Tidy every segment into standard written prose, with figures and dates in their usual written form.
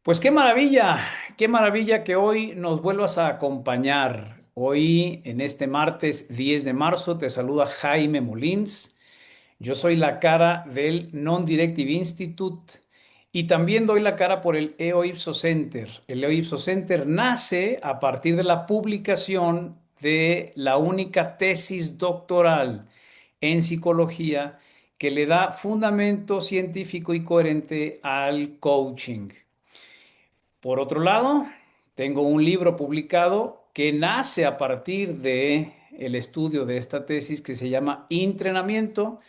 Pues qué maravilla que hoy nos vuelvas a acompañar. Hoy, en este martes 10 de marzo, te saluda Jaime Molins. Yo soy la cara del Non-Directive Institute y también doy la cara por el EO Ipso Center. El EO Ipso Center nace a partir de la publicación de la única tesis doctoral en psicología que le da fundamento científico y coherente al coaching. Por otro lado, tengo un libro publicado que nace a partir de el estudio de esta tesis que se llama Entrenamiento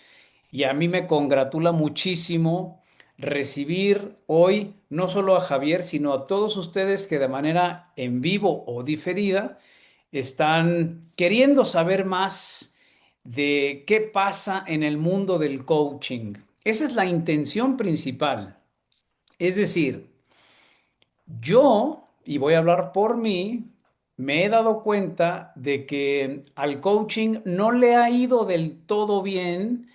y a mí me congratula muchísimo recibir hoy no solo a Javier, sino a todos ustedes que de manera en vivo o diferida están queriendo saber más de qué pasa en el mundo del coaching. Esa es la intención principal. Es decir, y voy a hablar por mí, me he dado cuenta de que al coaching no le ha ido del todo bien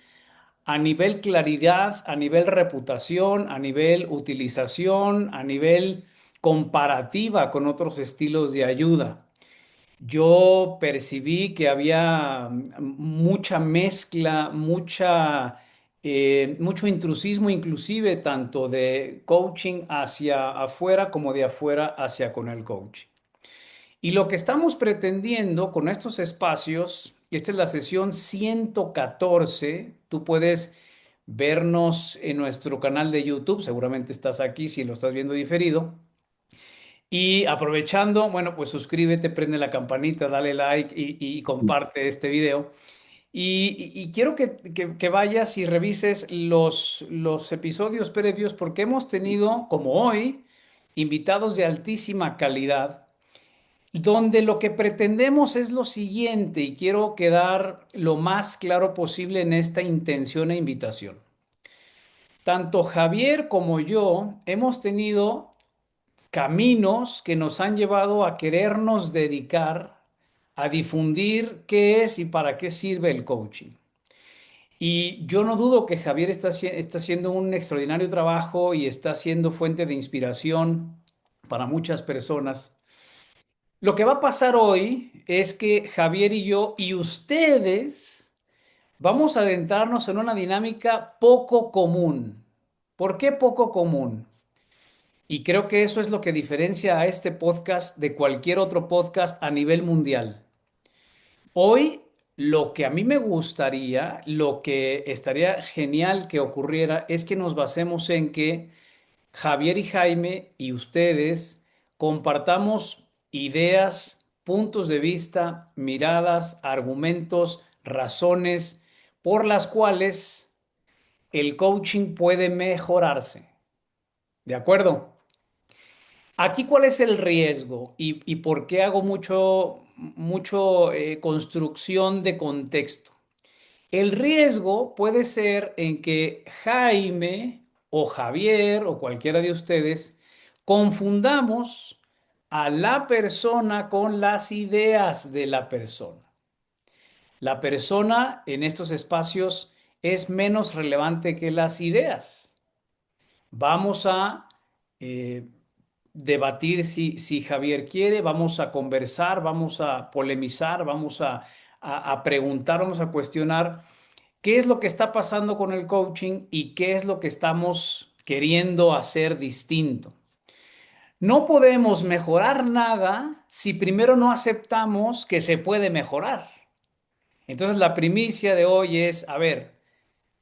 a nivel claridad, a nivel reputación, a nivel utilización, a nivel comparativa con otros estilos de ayuda. Yo percibí que había mucha mezcla, mucho intrusismo, inclusive tanto de coaching hacia afuera como de afuera hacia con el coaching. Y lo que estamos pretendiendo con estos espacios, y esta es la sesión 114, tú puedes vernos en nuestro canal de YouTube, seguramente estás aquí si lo estás viendo diferido. Y aprovechando, bueno, pues suscríbete, prende la campanita, dale like y comparte este video. Y quiero que vayas y revises los episodios previos porque hemos tenido, como hoy, invitados de altísima calidad, donde lo que pretendemos es lo siguiente y quiero quedar lo más claro posible en esta intención e invitación. Tanto Javier como yo hemos tenido caminos que nos han llevado a querernos dedicar a difundir qué es y para qué sirve el coaching. Y yo no dudo que Javier está haciendo un extraordinario trabajo y está siendo fuente de inspiración para muchas personas. Lo que va a pasar hoy es que Javier y yo y ustedes vamos a adentrarnos en una dinámica poco común. ¿Por qué poco común? Y creo que eso es lo que diferencia a este podcast de cualquier otro podcast a nivel mundial. Hoy, lo que a mí me gustaría, lo que estaría genial que ocurriera, es que nos basemos en que Javier y Jaime y ustedes compartamos ideas, puntos de vista, miradas, argumentos, razones por las cuales el coaching puede mejorarse. ¿De acuerdo? Aquí, ¿cuál es el riesgo y por qué hago mucho construcción de contexto? El riesgo puede ser en que Jaime o Javier o cualquiera de ustedes confundamos a la persona con las ideas de la persona. La persona en estos espacios es menos relevante que las ideas. Vamos a eh, debatir si Javier quiere, vamos a conversar, vamos a polemizar, a preguntar, vamos a cuestionar qué es lo que está pasando con el coaching y qué es lo que estamos queriendo hacer distinto. No podemos mejorar nada si primero no aceptamos que se puede mejorar. Entonces la primicia de hoy es, a ver,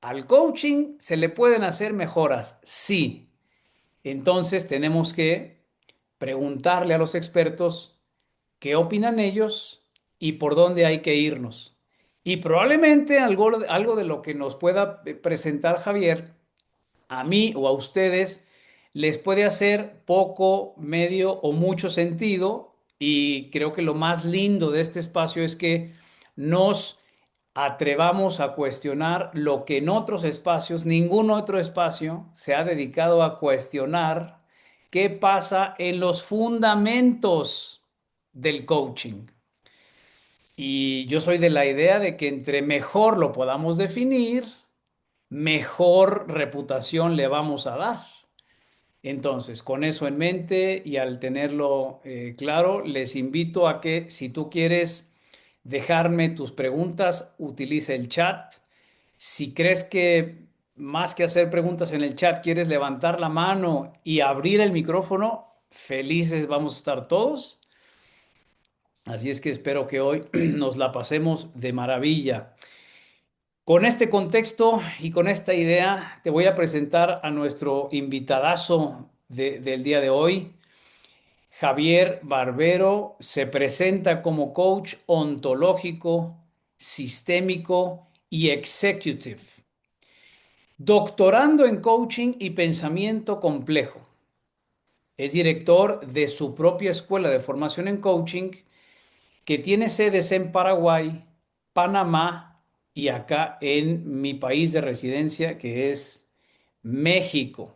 al coaching se le pueden hacer mejoras, sí. Entonces tenemos que preguntarle a los expertos qué opinan ellos y por dónde hay que irnos. Y probablemente algo de lo que nos pueda presentar Javier, a mí o a ustedes, les puede hacer poco, medio o mucho sentido. Y creo que lo más lindo de este espacio es que nos atrevamos a cuestionar lo que en otros espacios, ningún otro espacio se ha dedicado a cuestionar qué pasa en los fundamentos del coaching. Y yo soy de la idea de que entre mejor lo podamos definir, mejor reputación le vamos a dar. Entonces, con eso en mente y al tenerlo claro, les invito a que si tú quieres dejarme tus preguntas, utilice el chat. Si crees que más que hacer preguntas en el chat, quieres levantar la mano y abrir el micrófono, felices vamos a estar todos. Así es que espero que hoy nos la pasemos de maravilla. Con este contexto y con esta idea, te voy a presentar a nuestro invitadazo del día de hoy. Javier Barbero se presenta como coach ontológico, sistémico y executive, doctorando en coaching y pensamiento complejo. Es director de su propia escuela de formación en coaching que tiene sedes en Paraguay, Panamá y acá en mi país de residencia, que es México.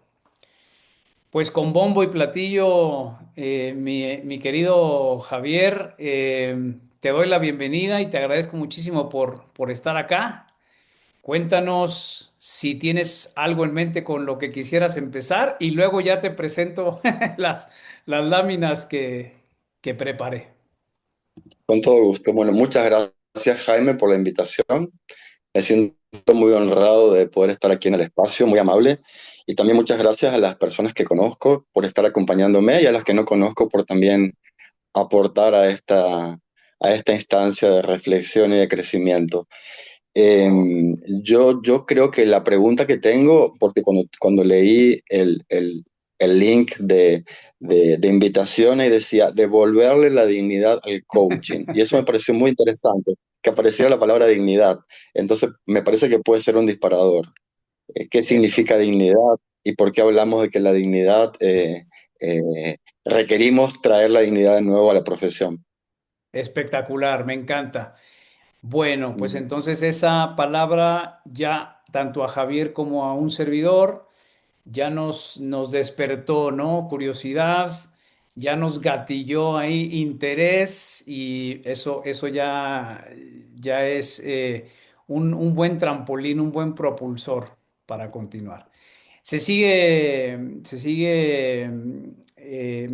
Pues con bombo y platillo, mi querido Javier, te doy la bienvenida y te agradezco muchísimo por estar acá. Cuéntanos si tienes algo en mente con lo que quisieras empezar y luego ya te presento las, las láminas que preparé. Con todo gusto. Bueno, muchas gracias, Jaime, por la invitación. Me siento muy honrado de poder estar aquí en el espacio, muy amable. Y también muchas gracias a las personas que conozco por estar acompañándome y a las que no conozco por también aportar a esta instancia de reflexión y de crecimiento. Eh, yo creo que la pregunta que tengo, porque cuando leí el link de invitación y decía devolverle la dignidad al coaching, y eso me Sí, pareció muy interesante, que apareciera la palabra dignidad. Entonces, me parece que puede ser un disparador. ¿Qué eso. significa dignidad y por qué hablamos de que la dignidad requerimos traer la dignidad de nuevo a la profesión? Espectacular, me encanta. Bueno, pues Mm. entonces esa palabra ya tanto a Javier como a un servidor ya nos despertó, ¿no? Curiosidad, ya nos gatilló ahí interés y eso ya es un buen trampolín, un buen propulsor para continuar. Me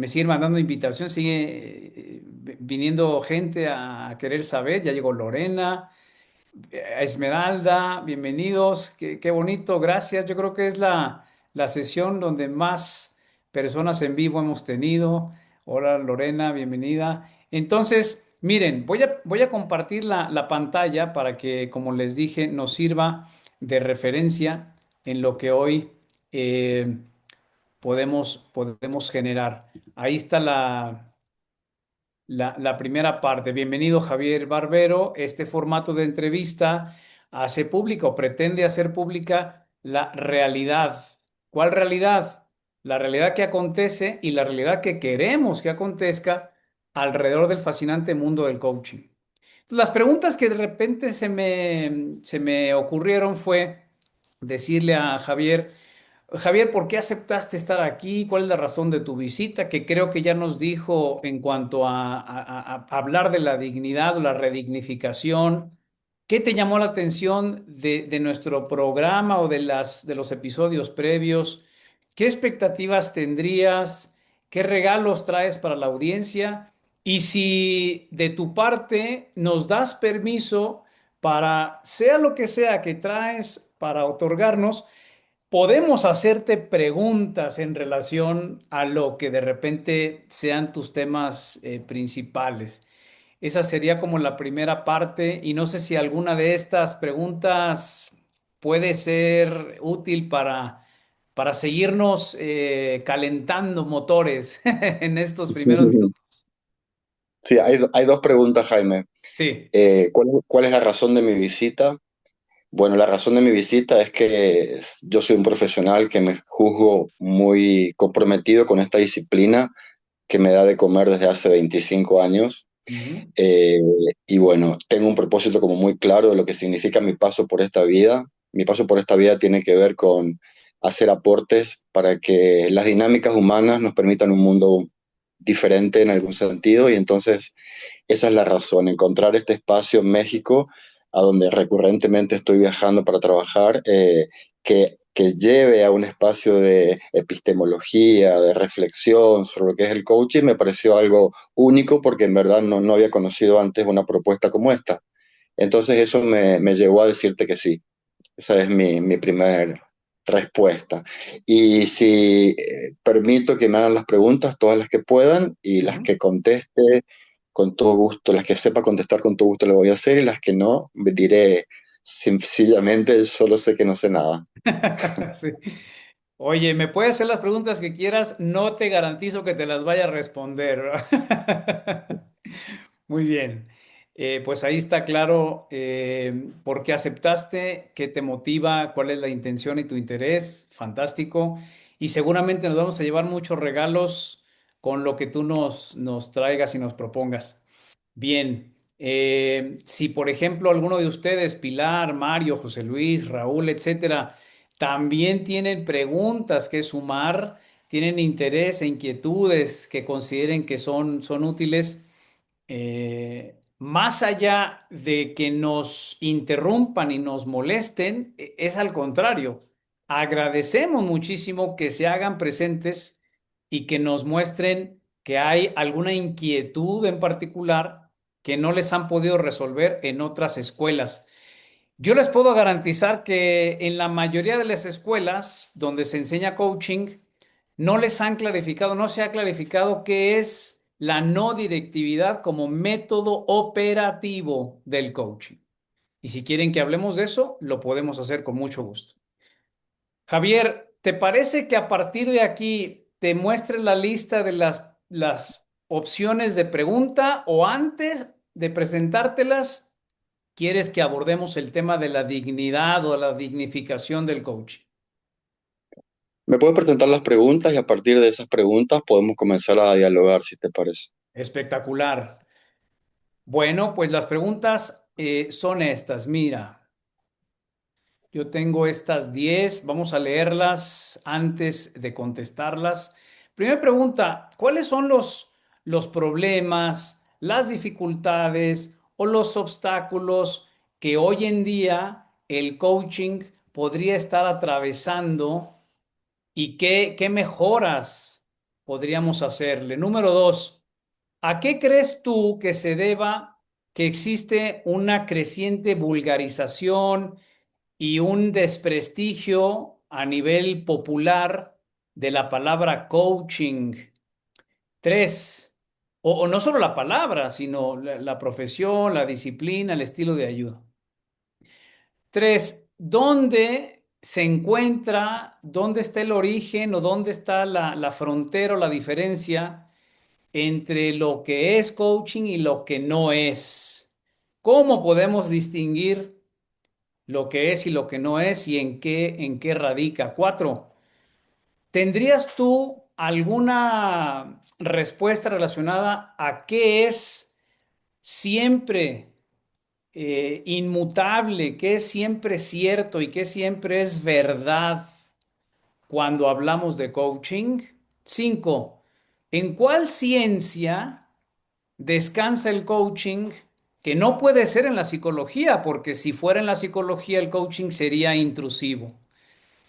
siguen mandando invitación, sigue viniendo gente a querer saber, ya llegó Lorena. Esmeralda, bienvenidos, qué bonito, gracias. Yo creo que es la sesión donde más personas en vivo hemos tenido. Hola Lorena, bienvenida. Entonces, miren, voy a compartir la pantalla para que, como les dije, nos sirva de referencia en lo que hoy eh, podemos generar. Ahí está la primera parte. Bienvenido, Javier Barbero. Este formato de entrevista hace pública o pretende hacer pública la realidad. ¿Cuál realidad? La realidad que acontece y la realidad que queremos que acontezca alrededor del fascinante mundo del coaching. Las preguntas que de repente se me ocurrieron fue decirle a Javier, Javier, ¿por qué aceptaste estar aquí? ¿Cuál es la razón de tu visita? Que creo que ya nos dijo en cuanto a hablar de la dignidad o la redignificación. ¿Qué te llamó la atención de nuestro programa o de los episodios previos? ¿Qué expectativas tendrías? ¿Qué regalos traes para la audiencia? Y si de tu parte nos das permiso para, sea lo que sea que traes para otorgarnos, podemos hacerte preguntas en relación a lo que de repente sean tus temas principales. Esa sería como la primera parte y no sé si alguna de estas preguntas puede ser útil para seguirnos calentando motores en estos primeros minutos. Sí, hay dos preguntas, Jaime. Sí. ¿Cuál es la razón de mi visita? Bueno, la razón de mi visita es que yo soy un profesional que me juzgo muy comprometido con esta disciplina que me da de comer desde hace 25 años. Ujú. Eh, y bueno, tengo un propósito como muy claro de lo que significa mi paso por esta vida. Mi paso por esta vida tiene que ver con hacer aportes para que las dinámicas humanas nos permitan un mundo diferente en algún sentido. Y entonces esa es la razón, encontrar este espacio en México, a donde recurrentemente estoy viajando para trabajar, que lleve a un espacio de epistemología, de reflexión sobre lo que es el coaching, me pareció algo único porque en verdad no había conocido antes una propuesta como esta. Entonces eso me llevó a decirte que sí. Esa es mi primer respuesta. Y si permito que me hagan las preguntas, todas las que puedan, y las Ujú. que conteste con todo gusto, las que sepa contestar con todo gusto lo voy a hacer, y las que no, me diré sencillamente, solo sé que no sé nada. Sí. Oye, me puedes hacer las preguntas que quieras, no te garantizo que te las vaya a responder. Muy bien. Pues ahí está claro por qué aceptaste, qué te motiva, cuál es la intención y tu interés. Fantástico. Y seguramente nos vamos a llevar muchos regalos con lo que tú nos traigas y nos propongas. Bien. Si por ejemplo alguno de ustedes, Pilar, Mario, José Luis, Raúl, etcétera, también tienen preguntas que sumar, tienen interés e inquietudes que consideren que son útiles, más allá de que nos interrumpan y nos molesten, es al contrario. Agradecemos muchísimo que se hagan presentes y que nos muestren que hay alguna inquietud en particular que no les han podido resolver en otras escuelas. Yo les puedo garantizar que en la mayoría de las escuelas donde se enseña coaching, no les han clarificado, no se ha clarificado qué es la no directividad como método operativo del coaching. Y si quieren que hablemos de eso, lo podemos hacer con mucho gusto. Javier, ¿te parece que a partir de aquí te muestre la lista de las opciones de pregunta o antes de presentártelas? ¿Quieres que abordemos el tema de la dignidad o la dignificación del coaching? Me puedes presentar las preguntas y a partir de esas preguntas podemos comenzar a dialogar, si te parece. Espectacular. Bueno, pues las preguntas son estas. Mira, yo tengo estas 10. Vamos a leerlas antes de contestarlas. Primera pregunta, ¿cuáles son los problemas, las dificultades o los obstáculos que hoy en día el coaching podría estar atravesando y qué mejoras podríamos hacerle? Número dos, ¿a qué crees tú que se deba que existe una creciente vulgarización y un desprestigio a nivel popular de la palabra coaching? Tres, o no solo la palabra, sino la profesión, la disciplina, el estilo de ayuda. Tres, ¿dónde se encuentra, dónde está el origen o dónde está la frontera o la diferencia entre lo que es coaching y lo que no es? ¿Cómo podemos distinguir lo que es y lo que no es y en qué radica? Cuatro, ¿tendrías tú alguna respuesta relacionada a qué es siempre inmutable, qué es siempre cierto y qué siempre es verdad cuando hablamos de coaching? Cinco, ¿en cuál ciencia descansa el coaching que no puede ser en la psicología? Porque si fuera en la psicología, el coaching sería intrusivo.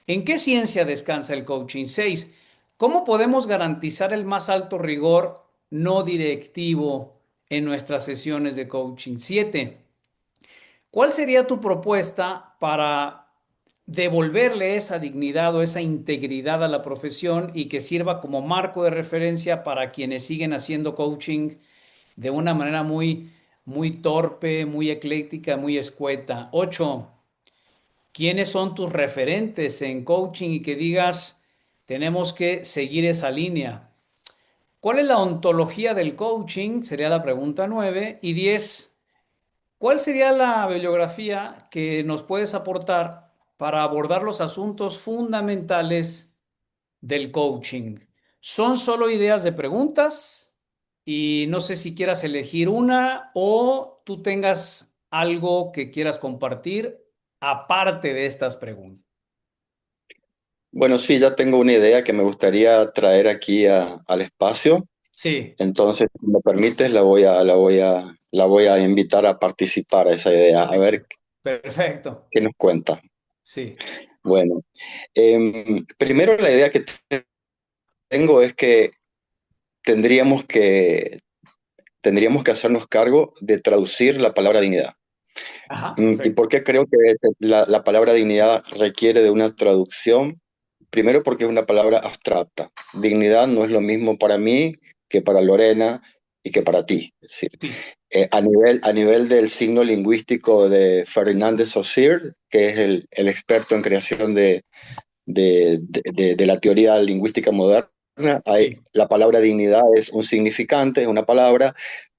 ¿En qué ciencia descansa el coaching? Seis, ¿cómo podemos garantizar el más alto rigor no directivo en nuestras sesiones de coaching? Siete, ¿cuál sería tu propuesta para devolverle esa dignidad o esa integridad a la profesión y que sirva como marco de referencia para quienes siguen haciendo coaching de una manera muy torpe, muy ecléctica, muy escueta? Ocho, ¿quiénes son tus referentes en coaching y que digas, tenemos que seguir esa línea? ¿Cuál es la ontología del coaching? Sería la pregunta nueve. Y diez, ¿cuál sería la bibliografía que nos puedes aportar para abordar los asuntos fundamentales del coaching? Son solo ideas de preguntas y no sé si quieras elegir una o tú tengas algo que quieras compartir aparte de estas preguntas. Bueno, sí, ya tengo una idea que me gustaría traer aquí al espacio. Sí, Entonces, si me permites, la voy a invitar a participar a esa idea, a ver perfecto. qué nos cuenta. Sí. Bueno, primero la idea que tengo es que tendríamos que, tendríamos que hacernos cargo de traducir la palabra dignidad. Ajá, ¿Y perfecto. por qué creo que la palabra dignidad requiere de una traducción? Primero porque es una palabra abstracta. Dignidad no es lo mismo para mí que para Lorena y que para ti. Es decir, Sí, a nivel del signo lingüístico de Ferdinand de Saussure, que es el experto en creación de la teoría lingüística moderna, sí, la palabra dignidad es un significante, es una palabra,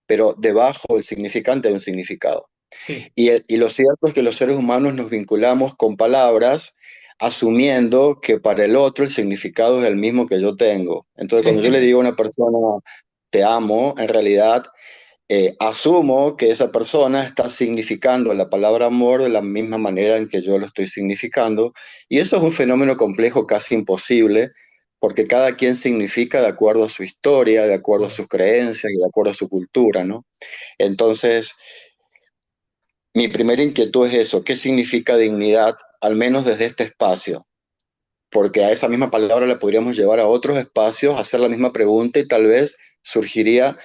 pero debajo del significante hay un significado. sí, Y lo cierto es que los seres humanos nos vinculamos con palabras asumiendo que para el otro el significado es el mismo que yo tengo. Entonces, cuando yo le sí, digo a una persona, te amo, en realidad asumo que esa persona está significando la palabra amor de la misma manera en que yo lo estoy significando. Y eso es un fenómeno complejo, casi imposible, porque cada quien significa de acuerdo a su historia, de acuerdo a sus correcto. creencias y de acuerdo a su cultura, ¿no? Entonces, mi primera inquietud es eso, ¿qué significa dignidad, al menos desde este espacio? Porque a esa misma palabra la podríamos llevar a otros espacios, hacer la misma pregunta y tal vez surgiría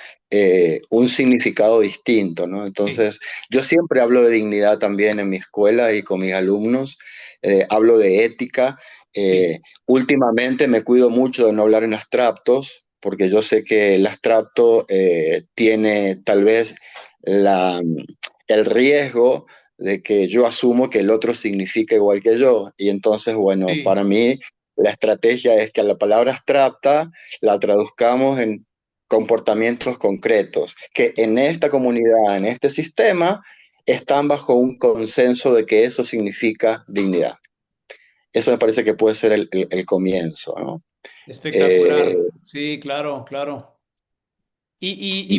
un significado distinto, ¿no? Sí, Entonces, yo siempre hablo de dignidad también en mi escuela y con mis alumnos, hablo de ética. sí, Últimamente me cuido mucho de no hablar en abstractos, porque yo sé que el abstracto tiene tal vez la, el riesgo de que yo asumo que el otro significa igual que yo. Y entonces, bueno, sí. para mí la estrategia es que a la palabra abstracta la traduzcamos en comportamientos concretos, que en esta comunidad, en este sistema, están bajo un consenso de que eso significa dignidad. Eso me parece que puede ser el comienzo, ¿no? Eh, Espectacular. Sí, claro, claro.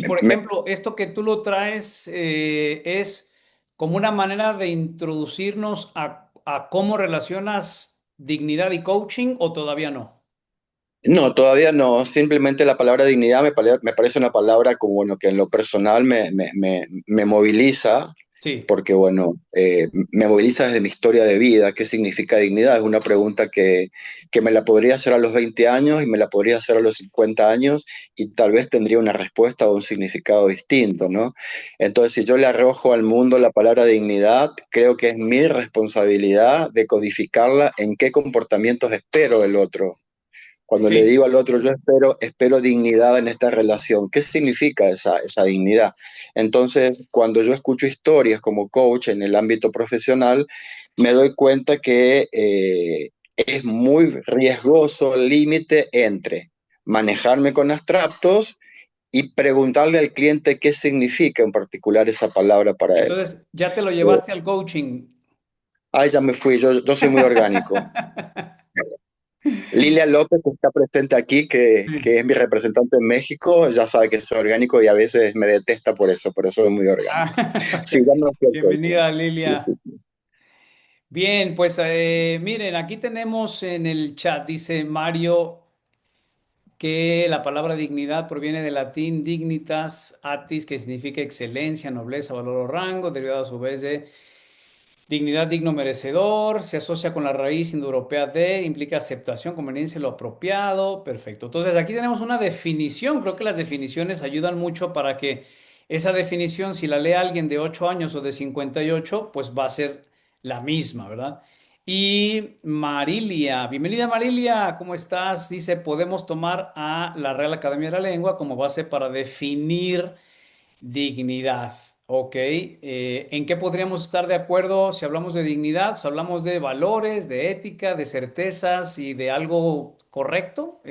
Por me- ejemplo, esto que tú lo traes es como una manera de introducirnos a cómo relacionas dignidad y coaching o todavía no. No, todavía no. Simplemente la palabra dignidad me parece una palabra como, bueno, que en lo personal me moviliza, Sí, porque, bueno, me moviliza desde mi historia de vida. ¿Qué significa dignidad? Es una pregunta que me la podría hacer a los 20 años y me la podría hacer a los 50 años y tal vez tendría una respuesta o un significado distinto, ¿no? Entonces, si yo le arrojo al mundo la palabra dignidad, creo que es mi responsabilidad de codificarla en qué comportamientos espero del otro. Cuando le sí, digo al otro, yo espero dignidad en esta relación, ¿qué significa esa dignidad? Entonces, cuando yo escucho historias como coach en el ámbito profesional, me doy cuenta que es muy riesgoso el límite entre manejarme con abstractos y preguntarle al cliente qué significa en particular esa palabra para él. entonces ya te lo Eh, llevaste al coaching. Ay, ya me fui, yo soy muy orgánico. Lilia López, que está presente aquí, que Sí. es mi representante en México, ya sabe que soy orgánico y a veces me detesta por eso soy muy Ah, orgánico. Sí, ya no fui al coaching. bienvenida, Sí, Lilia. sí. Bien, pues miren, aquí tenemos en el chat, dice Mario, que la palabra dignidad proviene del latín dignitas atis, que significa excelencia, nobleza, valor o rango, derivado a su vez de dignidad, digno, merecedor, se asocia con la raíz indoeuropea de, implica aceptación, conveniencia, lo apropiado, perfecto. Entonces aquí tenemos una definición, creo que las definiciones ayudan mucho para que esa definición, si la lee alguien de 8 años o de 58, pues va a ser la misma, ¿verdad? Y Marilia, bienvenida Marilia, ¿cómo estás? Dice, podemos tomar a la Real Academia de la Lengua como base para definir dignidad. Ok, ¿en qué podríamos estar de acuerdo si hablamos de dignidad? Pues hablamos de valores, de ética, de certezas y de algo correcto.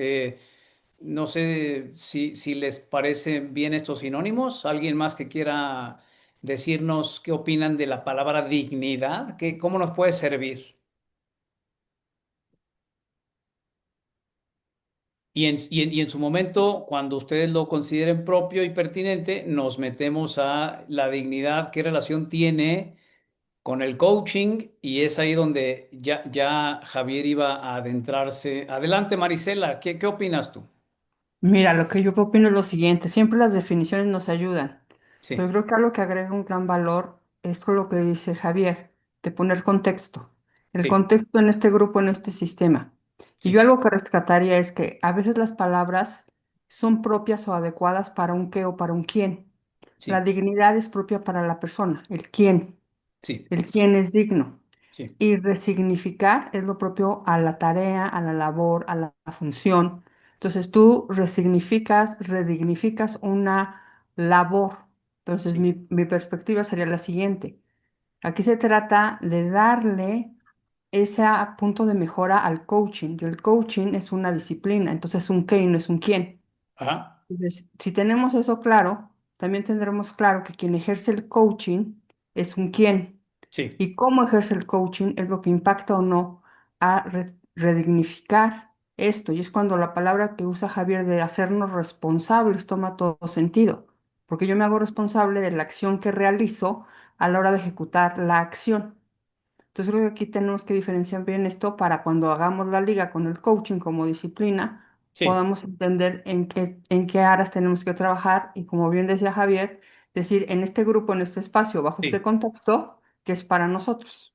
No sé si les parecen bien estos sinónimos. ¿Alguien más que quiera decirnos qué opinan de la palabra dignidad? ¿Cómo nos puede servir? Y en su momento, cuando ustedes lo consideren propio y pertinente, nos metemos a la dignidad, qué relación tiene con el coaching y es ahí donde ya Javier iba a adentrarse. Adelante, Marisela, ¿qué opinas tú? Mira, lo que yo opino es lo siguiente, siempre las definiciones nos ayudan, pero Sí, creo que algo que agrega un gran valor es con lo que dice Javier, de poner contexto. el sí, contexto en este grupo, en este sistema. Y yo sí, algo que rescataría es que a veces las palabras son propias o adecuadas para un qué o para un quién. La sí, dignidad es propia para la persona, el quién. sí, El quién es digno. sí, Y resignificar es lo propio a la tarea, a la labor, a la función. Entonces tú resignificas, redignificas una labor. Entonces sí. mi perspectiva sería la siguiente. Aquí se trata de darle ese punto de mejora al coaching. Y el coaching es una disciplina, entonces es un qué y no es un quién. Ajá, Entonces, si tenemos eso claro, también tendremos claro que quien ejerce el coaching es un quién. sí, Y cómo ejerce el coaching es lo que impacta o no a redignificar esto. Y es cuando la palabra que usa Javier de hacernos responsables toma todo sentido. Porque yo me hago responsable de la acción que realizo a la hora de ejecutar la acción. Entonces creo que aquí tenemos que diferenciar bien esto para cuando hagamos la liga con el coaching como disciplina, sí, podamos entender en qué áreas tenemos que trabajar y como bien decía Javier, decir en este grupo, en este espacio, bajo este sí. contexto, que es para nosotros.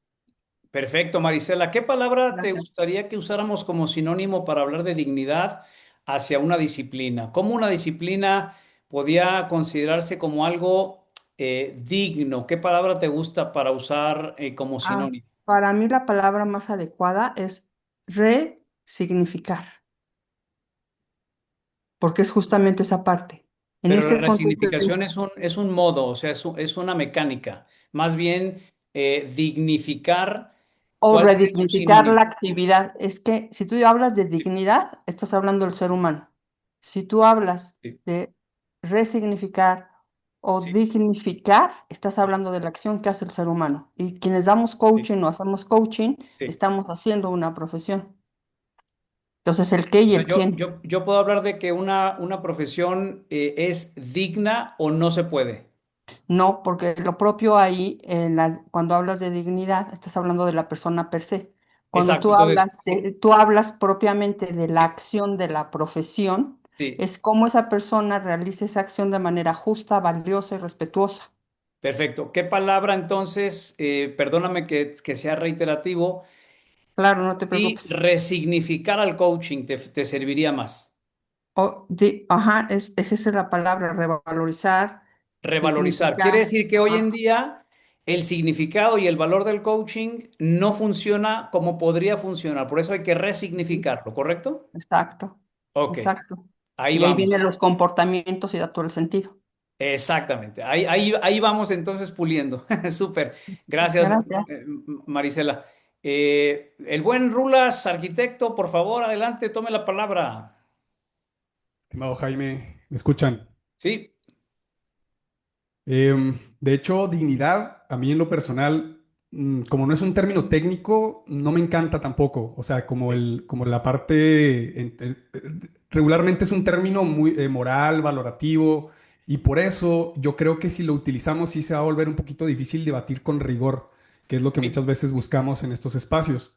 Perfecto, Marisela. ¿Qué palabra te Gracias. gustaría que usáramos como sinónimo para hablar de dignidad hacia una disciplina? ¿Cómo una disciplina podía considerarse como algo digno? ¿Qué palabra te gusta para usar como Ah, sinónimo? para mí la palabra más adecuada es resignificar, porque es justamente esa parte. En Pero la este contexto resignificación es un modo, o sea, es una mecánica. Más bien, dignificar, o ¿cuál sería su redignificar la sinónimo? actividad. Es que si tú hablas de dignidad, estás hablando del ser humano. Si tú hablas Sí, de resignificar o sí, dignificar, estás hablando de la acción que hace el ser humano. Y quienes damos sí, coaching o hacemos coaching, sí. estamos haciendo una profesión. Entonces, el qué O y sea, el quién. yo puedo hablar de que una profesión es digna o no se puede. No, porque lo propio ahí, cuando hablas de dignidad, estás hablando de la persona per se. Cuando Exacto, entonces, tú hablas propiamente de la sí, acción de la profesión, sí, es cómo esa persona realiza esa acción de manera justa, valiosa y respetuosa. perfecto. ¿Qué palabra entonces, perdóname que sea reiterativo, Claro, no te y preocupes. resignificar al coaching te serviría más? Ajá, esa es la palabra, revalorizar, Revalorizar. Quiere dignificar. decir que hoy en Ajá, día el significado y el valor del coaching no funciona como podría funcionar. Por eso hay que sí, resignificarlo, ¿correcto? exacto, Ok, exacto. ahí Y ahí vamos. vienen los comportamientos y da todo el sentido. Exactamente. Ahí vamos entonces puliendo. Súper. Gracias, Gracias. Marisela. El buen Rulas, arquitecto, por favor, adelante, tome la palabra. Estimado Jaime, ¿me escuchan? Sí, De hecho, dignidad, a mí en lo personal, como no es un término técnico, no me encanta tampoco. O sea, sí, como la parte, regularmente es un término muy moral, valorativo, y por eso yo creo que si lo utilizamos sí se va a volver un poquito difícil debatir con rigor, que es lo que sí, muchas veces buscamos en estos espacios.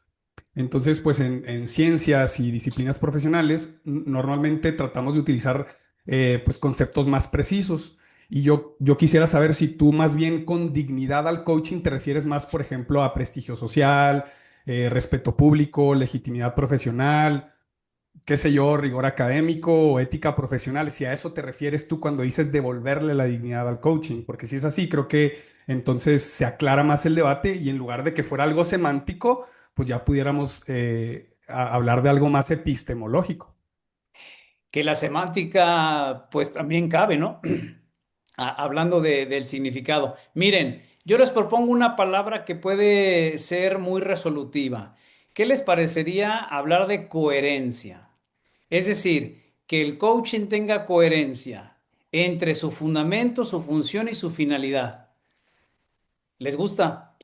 Entonces, pues en ciencias y disciplinas profesionales, normalmente tratamos de utilizar pues conceptos más precisos. Y yo quisiera saber si tú más bien con dignidad al coaching te refieres más, por ejemplo, a prestigio social, respeto público, legitimidad profesional, qué sé yo, rigor académico o ética profesional. Si a eso te refieres tú cuando dices devolverle la dignidad al coaching, porque si es así, creo que entonces se aclara más el debate y en lugar de que fuera algo semántico, pues ya pudiéramos hablar de algo más epistemológico. que la semántica pues también cabe, ¿no? Hablando del significado. Miren, yo les propongo una palabra que puede ser muy resolutiva. ¿Qué les parecería hablar de coherencia? Es decir, que el coaching tenga coherencia entre su fundamento, su función y su finalidad. ¿Les gusta?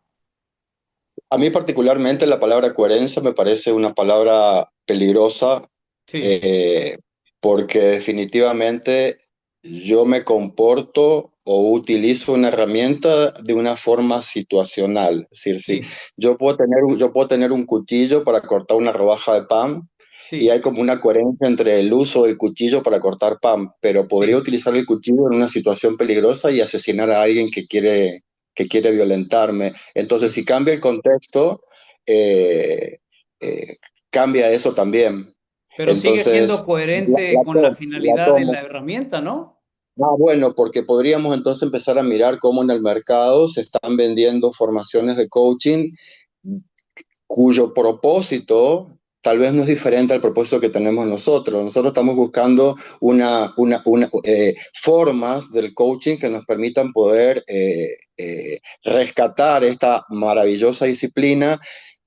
A mí particularmente la palabra coherencia me parece una palabra peligrosa Sí, eh, porque definitivamente yo me comporto o utilizo una herramienta de una forma situacional. Es decir, si sí, yo puedo tener un cuchillo para cortar una rodaja de pan y sí, hay como una coherencia entre el uso del cuchillo para cortar pan, pero podría sí, utilizar el cuchillo en una situación peligrosa y asesinar a alguien que quiere violentarme. Entonces, sí, si cambia el contexto, eh, eh, cambia eso también. Pero sigue siendo Entonces, coherente con la la finalidad de tomo. la herramienta, ¿no? Ah, bueno, porque podríamos entonces empezar a mirar cómo en el mercado se están vendiendo formaciones de coaching cuyo propósito tal vez no es diferente al propósito que tenemos nosotros. Nosotros estamos buscando formas del coaching que nos permitan poder rescatar esta maravillosa disciplina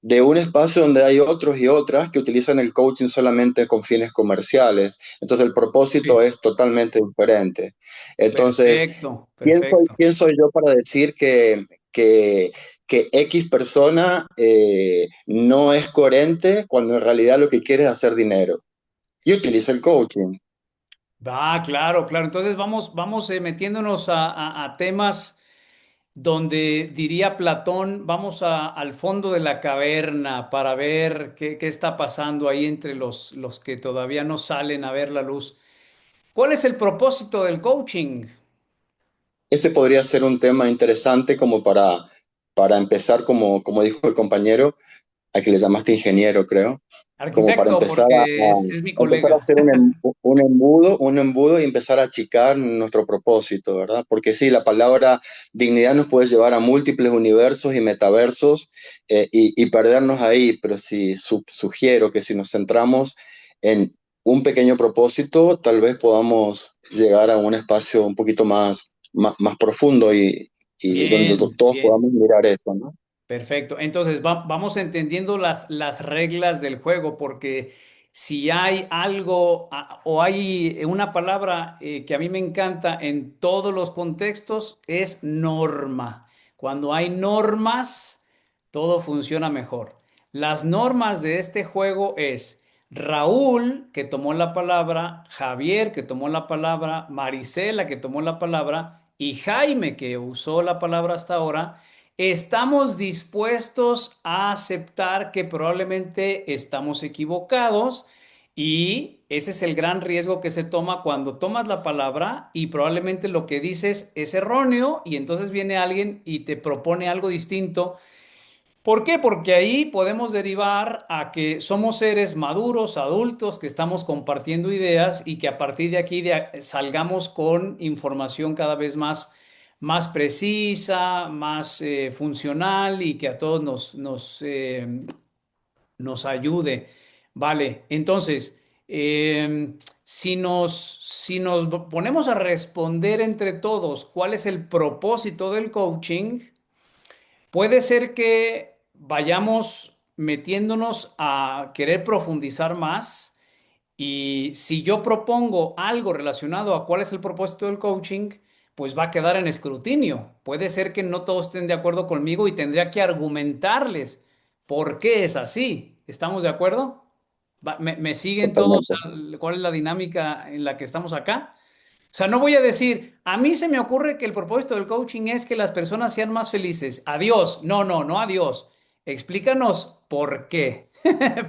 de un espacio donde hay otros y otras que utilizan el coaching solamente con fines comerciales. Entonces el propósito Sí. es totalmente diferente. Entonces, Perfecto, ¿quién soy, perfecto. quién soy yo para decir que, que X persona no es coherente cuando en realidad lo que quiere es hacer dinero? Y utiliza el coaching. Va, claro, claro. Entonces vamos metiéndonos a temas donde diría Platón, vamos al fondo de la caverna para ver qué está pasando ahí entre los que todavía no salen a ver la luz. ¿Cuál es el propósito del coaching? Ese podría ser un tema interesante como para empezar, como dijo el compañero, a que le llamaste ingeniero, creo, como para Arquitecto, empezar porque es mi empezar a colega. hacer un embudo y empezar a achicar nuestro propósito, ¿verdad? Porque sí, la palabra dignidad nos puede llevar a múltiples universos y metaversos y perdernos ahí, pero sí sugiero que si nos centramos en un pequeño propósito, tal vez podamos llegar a un espacio un poquito más profundo y donde Bien, todos bien. podamos mirar eso, ¿no? Perfecto. Entonces, vamos entendiendo las reglas del juego, porque si hay algo o hay una palabra que a mí me encanta en todos los contextos, es norma. Cuando hay normas, todo funciona mejor. Las normas de este juego es Raúl, que tomó la palabra, Javier, que tomó la palabra, Marisela, que tomó la palabra, y Jaime, que usó la palabra hasta ahora. Estamos dispuestos a aceptar que probablemente estamos equivocados y ese es el gran riesgo que se toma cuando tomas la palabra y probablemente lo que dices es erróneo y entonces viene alguien y te propone algo distinto. ¿Por qué? Porque ahí podemos derivar a que somos seres maduros, adultos, que estamos compartiendo ideas y que a partir de aquí salgamos con información cada vez más precisa, más funcional y que a todos nos ayude. Vale, entonces, si nos ponemos a responder entre todos cuál es el propósito del coaching, puede ser que vayamos metiéndonos a querer profundizar más y si yo propongo algo relacionado a cuál es el propósito del coaching, pues va a quedar en escrutinio. Puede ser que no todos estén de acuerdo conmigo y tendría que argumentarles por qué es así. ¿Estamos de acuerdo? ¿Me siguen todos Totalmente. cuál es la dinámica en la que estamos acá? O sea, no voy a decir, a mí se me ocurre que el propósito del coaching es que las personas sean más felices. Adiós. No, no, no adiós. Explícanos por qué.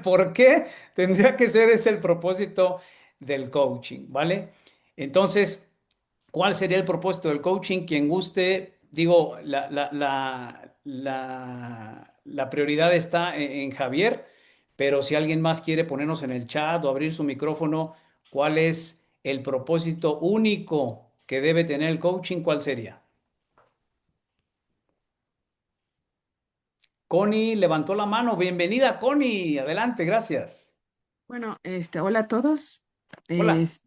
¿Por qué tendría que ser ese el propósito del coaching? ¿Vale? Entonces, ¿cuál sería el propósito del coaching? Quien guste, digo, la prioridad está en Javier, pero si alguien más quiere ponernos en el chat o abrir su micrófono, ¿cuál es el propósito único que debe tener el coaching? ¿Cuál sería? Connie levantó la mano. Bienvenida, Connie. Adelante, gracias. Bueno, hola a todos. Hola. Es-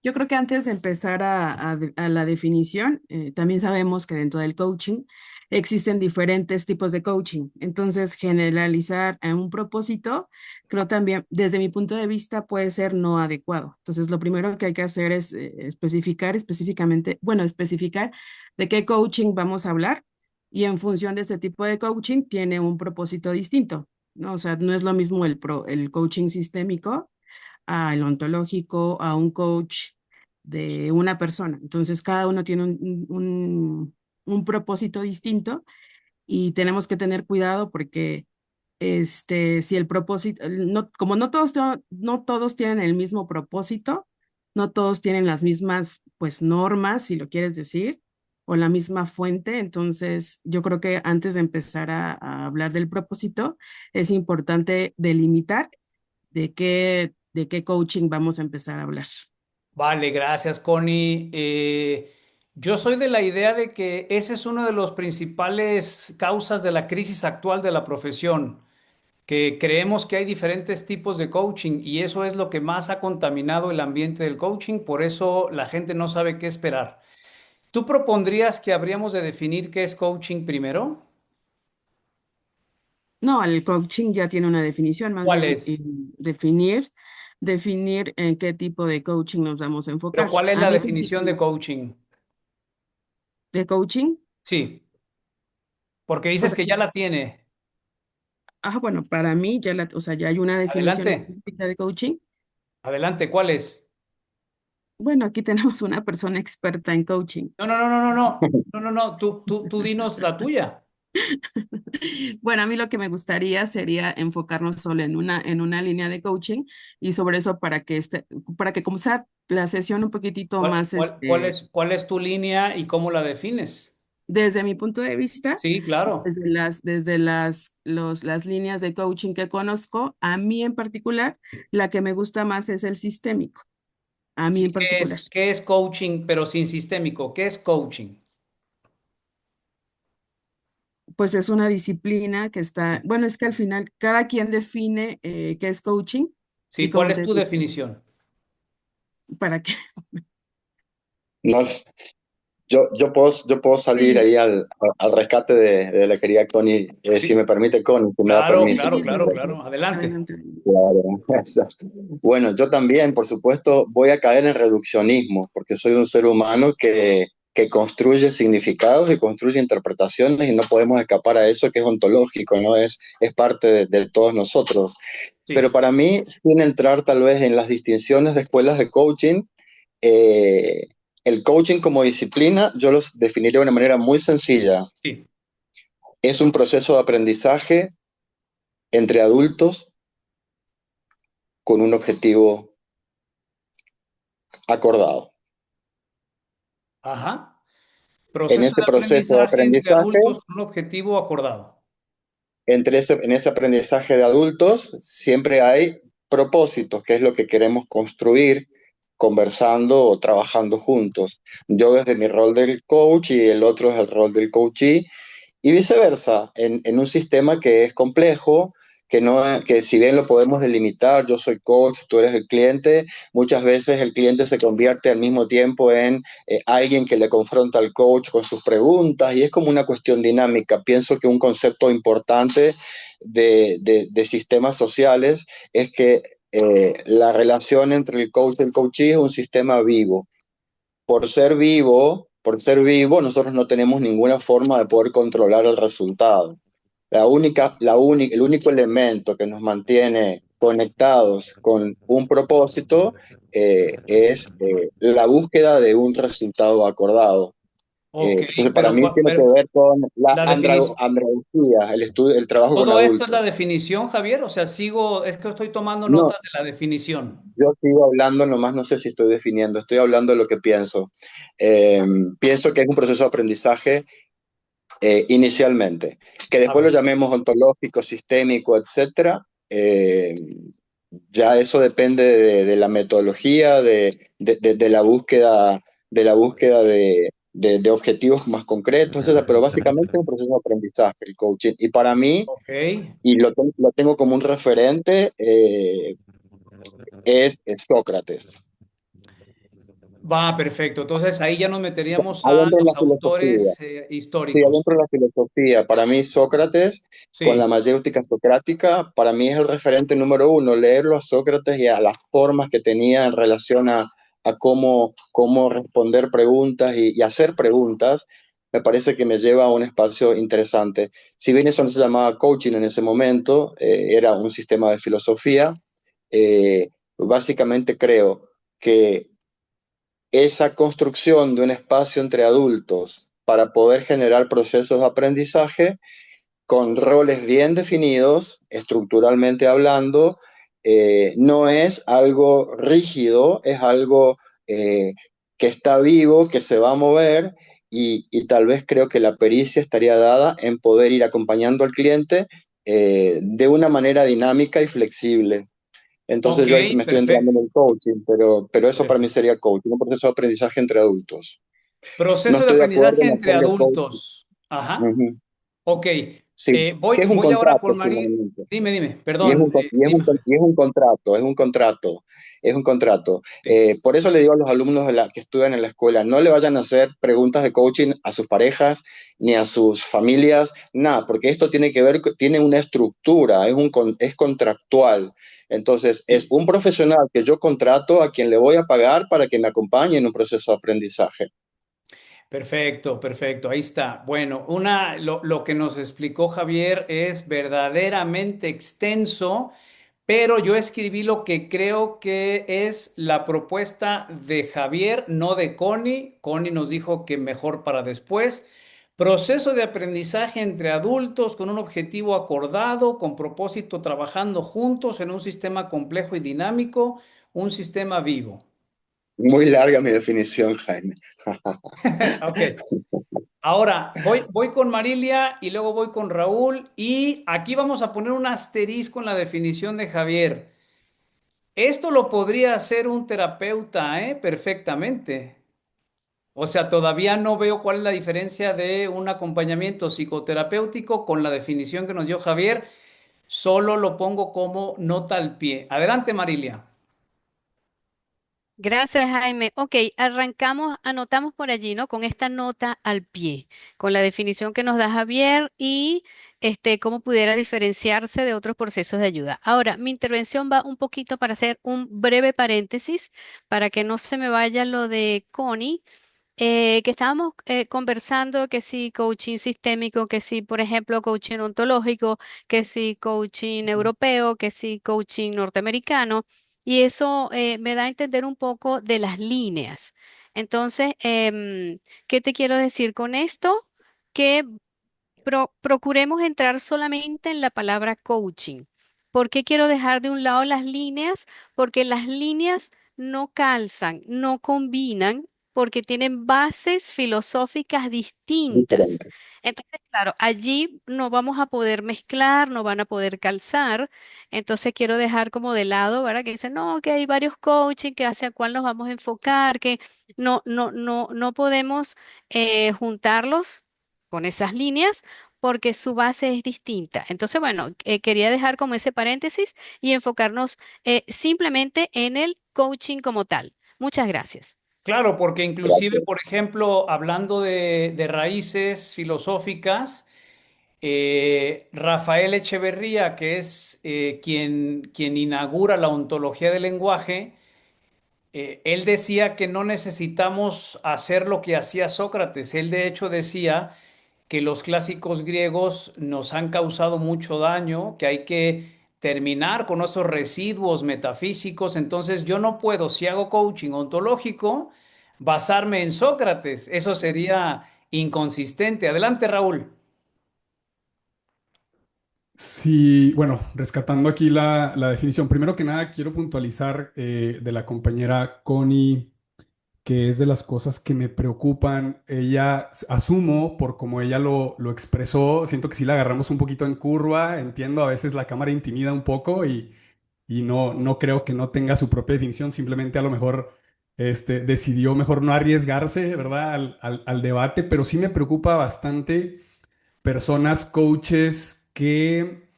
yo creo que antes de empezar a la definición, también sabemos que dentro del coaching existen diferentes tipos de coaching. Entonces, generalizar a un propósito, creo también, desde mi punto de vista, puede ser no adecuado. Entonces, lo primero que hay que hacer es especificar específicamente, bueno, especificar de qué coaching vamos a hablar y en función de este tipo de coaching tiene un propósito distinto, ¿no? O sea, no es lo mismo el coaching sistémico al ontológico, a un coach de una persona. Entonces, cada uno tiene un propósito distinto y tenemos que tener cuidado porque si el propósito, no, como no todos tienen el mismo propósito, no todos tienen las mismas, pues, normas, si lo quieres decir, o la misma fuente. Entonces, yo creo que antes de empezar a hablar del propósito, es importante delimitar de qué coaching vamos a empezar a hablar. Vale, gracias, Connie. Yo soy de la idea de que ese es uno de los principales causas de la crisis actual de la profesión, que creemos que hay diferentes tipos de coaching y eso es lo que más ha contaminado el ambiente del coaching, por eso la gente no sabe qué esperar. ¿Tú propondrías que habríamos de definir qué es coaching primero? No, el coaching ya tiene una definición, más ¿Cuál bien es? definir en qué tipo de coaching nos vamos a Pero enfocar. ¿cuál es A la mí definición de coaching? de coaching, Sí, porque dices pues, que ya la tiene. bueno, para mí o sea, ya hay una definición Adelante, específica de coaching. adelante, ¿cuál es? Bueno, aquí tenemos una persona experta en coaching. No, no, no, no, no, no, no, no, no, tú dinos la tuya. Bueno, a mí lo que me gustaría sería enfocarnos solo en una línea de coaching y sobre eso para que como sea la sesión un poquitito más, Cuál es tu línea y cómo la defines? desde mi punto de vista, Sí, claro. las líneas de coaching que conozco, a mí en particular, la que me gusta más es el sistémico, a mí en Sí, particular. qué es coaching, pero sin sistémico? ¿Qué es coaching? Pues es una disciplina que está, bueno, es que al final cada quien define qué es coaching y Sí, ¿cuál como es te tu digo, definición? para que No, yo puedo salir sí, ahí al rescate de la querida Connie, si Sí, me permite Connie, si me da claro, sí, permiso. claro, sí, claro, claro. Adelante. adelante. Claro, exacto. Bueno, yo también, por supuesto, voy a caer en reduccionismo, porque soy un ser humano que construye significados y construye interpretaciones y no podemos escapar a eso que es ontológico, ¿no? Es parte de todos nosotros. Pero Sí, para mí, sin entrar tal vez en las distinciones de escuelas de coaching, eh, el coaching como disciplina, yo los definiría de una manera muy sencilla. sí. Es un proceso de aprendizaje entre adultos con un objetivo acordado. Ajá. En Proceso este de proceso de aprendizaje entre aprendizaje, adultos con un objetivo acordado. en ese aprendizaje de adultos, siempre hay propósitos, que es lo que queremos construir conversando o trabajando juntos. Yo desde mi rol del coach y el otro es el rol del coachee, y viceversa, en un sistema que es complejo, que si bien lo podemos delimitar, yo soy coach, tú eres el cliente, muchas veces el cliente se convierte al mismo tiempo en alguien que le confronta al coach con sus preguntas y es como una cuestión dinámica. Pienso que un concepto importante de sistemas sociales es que la relación entre el coach y el coachee es un sistema vivo. Por ser vivo, nosotros no tenemos ninguna forma de poder controlar el resultado. El único elemento que nos mantiene conectados con un propósito es la búsqueda de un resultado acordado. Ok, Entonces, para mí tiene que pero ver con la la definición. andragogía, el trabajo con Todo esto es la adultos. definición, Javier. O sea, es que estoy tomando No, notas de la definición. yo sigo hablando, nomás no sé si estoy definiendo, estoy hablando de lo que pienso. Pienso que es un proceso de aprendizaje inicialmente. Que A después lo ver. llamemos ontológico, sistémico, etcétera, ya eso depende de la metodología, de la búsqueda de objetivos más concretos, etcétera, pero básicamente es un proceso de aprendizaje, el coaching. Y para mí, Ok. y lo tengo como un referente, es Sócrates. Va, perfecto. Entonces ahí ya nos meteríamos a Adentro de los la filosofía. autores Sí, históricos. adentro de la filosofía. Para mí, Sócrates, con la Sí, mayéutica socrática, para mí es el referente número uno. Leerlo a Sócrates y a las formas que tenía en relación a cómo responder preguntas y hacer preguntas, me parece que me lleva a un espacio interesante. Si bien eso no se llamaba coaching en ese momento, era un sistema de filosofía, básicamente creo que esa construcción de un espacio entre adultos para poder generar procesos de aprendizaje con roles bien definidos, estructuralmente hablando, no es algo rígido, es algo que está vivo, que se va a mover y tal vez creo que la pericia estaría dada en poder ir acompañando al cliente de una manera dinámica y flexible. Ok, Entonces yo ahí me estoy entrando perfecto. en el coaching, pero eso para mí Perfecto. sería coaching, un proceso de aprendizaje entre adultos. No Proceso de estoy de acuerdo aprendizaje en entre hacerle coaching. adultos. Ajá. Ujú. Ok. Sí, que es un Voy ahora contrato con María. finalmente. Dime, Y es perdón, dime. y es un contrato, es un contrato, es un contrato. Por eso le digo a los alumnos que estudian en la escuela, no le vayan a hacer preguntas de coaching a sus parejas ni a sus familias, nada, porque esto tiene que ver, tiene una estructura, es contractual. Entonces, es Sí. un profesional que yo contrato a quien le voy a pagar para que me acompañe en un proceso de aprendizaje. Perfecto, perfecto, ahí está. Bueno, lo que nos explicó Javier es verdaderamente extenso, pero yo escribí lo que creo que es la propuesta de Javier, no de Connie. Connie nos dijo que mejor para después. Proceso de aprendizaje entre adultos con un objetivo acordado, con propósito, trabajando juntos en un sistema complejo y dinámico, un sistema vivo. Muy larga mi definición, Jaime. Ok. Ahora, voy con Marilia y luego voy con Raúl y aquí vamos a poner un asterisco en la definición de Javier. Esto lo podría hacer un terapeuta, ¿eh? Perfectamente. O sea, todavía no veo cuál es la diferencia de un acompañamiento psicoterapéutico con la definición que nos dio Javier. Solo lo pongo como nota al pie. Adelante, Marilia. Gracias, Jaime. Ok, arrancamos, anotamos por allí, ¿no? Con esta nota al pie, con la definición que nos da Javier y cómo pudiera diferenciarse de otros procesos de ayuda. Ahora, mi intervención va un poquito para hacer un breve paréntesis para que no se me vaya lo de Connie, que estábamos conversando que si coaching sistémico, que si, por ejemplo, coaching ontológico, que si coaching europeo, que si coaching norteamericano, y eso me da a entender un poco de las líneas. Entonces, ¿qué te quiero decir con esto? Que procuremos entrar solamente en la palabra coaching. ¿Por qué quiero dejar de un lado las líneas? Porque las líneas no calzan, no combinan, porque tienen bases filosóficas distintas. Diferente. Entonces, claro, allí no vamos a poder mezclar, no van a poder calzar. Entonces, quiero dejar como de lado, ¿verdad? Que dicen, no, que hay varios coaching, que hacia cuál nos vamos a enfocar, que no podemos juntarlos con esas líneas porque su base es distinta. Entonces, bueno, quería dejar como ese paréntesis y enfocarnos simplemente en el coaching como tal. Muchas gracias. Claro, porque inclusive, Gracias. por ejemplo, hablando de raíces filosóficas, Rafael Echeverría, que es quien inaugura la ontología del lenguaje, él decía que no necesitamos hacer lo que hacía Sócrates. Él de hecho decía que los clásicos griegos nos han causado mucho daño, que hay que terminar con esos residuos metafísicos. Entonces yo no puedo, si hago coaching ontológico, basarme en Sócrates. Eso sería inconsistente. Adelante, Raúl. Sí, bueno, rescatando aquí la definición. Primero que nada, quiero puntualizar de la compañera Connie, que es de las cosas que me preocupan. Ella, asumo, por como ella lo expresó, siento que sí la agarramos un poquito en curva. Entiendo, a veces la cámara intimida un poco y no creo que no tenga su propia definición. Simplemente a lo mejor decidió mejor no arriesgarse, ¿verdad? Al debate, pero sí me preocupa bastante personas, coaches que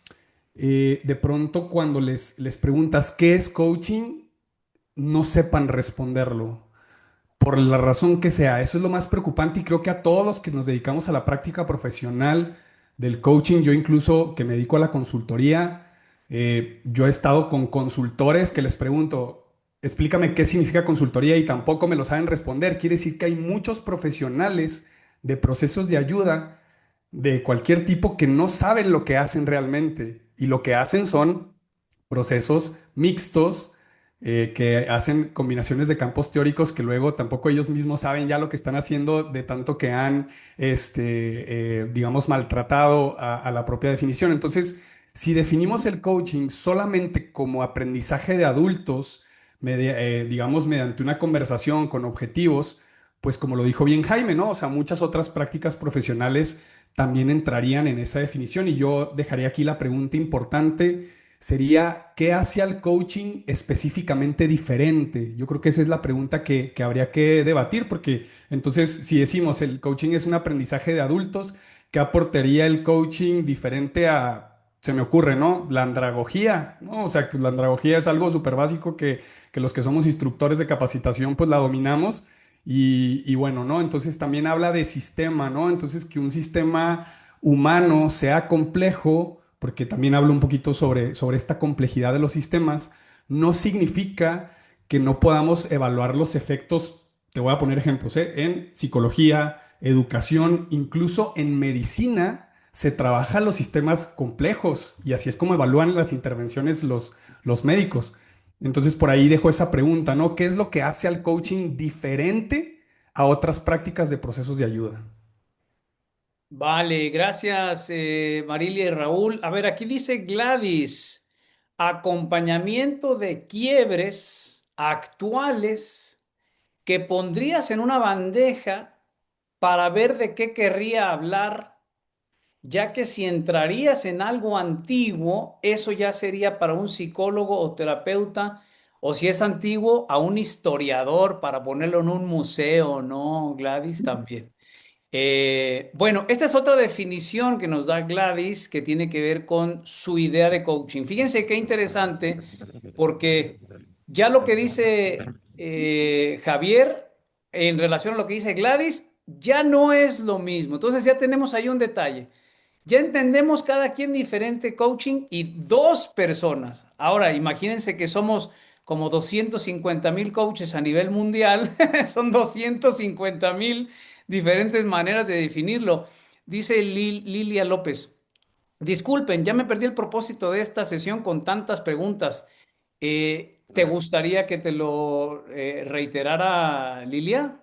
de pronto cuando les preguntas qué es coaching, no sepan responderlo, por la razón que sea. Eso es lo más preocupante y creo que a todos los que nos dedicamos a la práctica profesional del coaching, yo incluso que me dedico a la consultoría, yo he estado con consultores que les pregunto, explícame qué significa consultoría y tampoco me lo saben responder. Quiere decir que hay muchos profesionales de procesos de ayuda de cualquier tipo que no saben lo que hacen realmente y lo que hacen son procesos mixtos que hacen combinaciones de campos teóricos que luego tampoco ellos mismos saben ya lo que están haciendo de tanto que han, digamos, maltratado a la propia definición. Entonces, si definimos el coaching solamente como aprendizaje de adultos, digamos, mediante una conversación con objetivos, pues como lo dijo bien Jaime, ¿no? O sea, muchas otras prácticas profesionales también entrarían en esa definición y yo dejaría aquí la pregunta importante, sería, ¿qué hace al coaching específicamente diferente? Yo creo que esa es la pregunta que habría que debatir, porque entonces si decimos el coaching es un aprendizaje de adultos, ¿qué aportaría el coaching diferente a... Se me ocurre, ¿no? La andragogía, ¿no? O sea, que la andragogía es algo súper básico que los que somos instructores de capacitación, pues la dominamos y bueno, ¿no? Entonces también habla de sistema, ¿no? Entonces que un sistema humano sea complejo, porque también habla un poquito sobre esta complejidad de los sistemas, no significa que no podamos evaluar los efectos, te voy a poner ejemplos, ¿eh? En psicología, educación, incluso en medicina. Se trabajan los sistemas complejos y así es como evalúan las intervenciones los médicos. Entonces, por ahí dejo esa pregunta, ¿no? ¿Qué es lo que hace al coaching diferente a otras prácticas de procesos de ayuda? Vale, gracias Marilia y Raúl. A ver, aquí dice Gladys, acompañamiento de quiebres actuales que pondrías en una bandeja para ver de qué querría hablar, ya que si entrarías en algo antiguo, eso ya sería para un psicólogo o terapeuta, o si es antiguo, a un historiador para ponerlo en un museo, ¿no, Gladys? También. Bueno, esta es otra definición que nos da Gladys que tiene que ver con su idea de coaching. Fíjense qué interesante, porque ya lo que dice Javier en relación a lo que dice Gladys ya no es lo mismo. Entonces ya tenemos ahí un detalle. Ya entendemos cada quien diferente coaching y dos personas. Ahora, imagínense que somos como 250,000 coaches a nivel mundial. Son 250,000 diferentes maneras de definirlo. Dice Lilia López. Disculpen, ya me perdí el propósito de esta sesión con tantas preguntas. ¿Te gustaría que te lo reiterara, Lilia?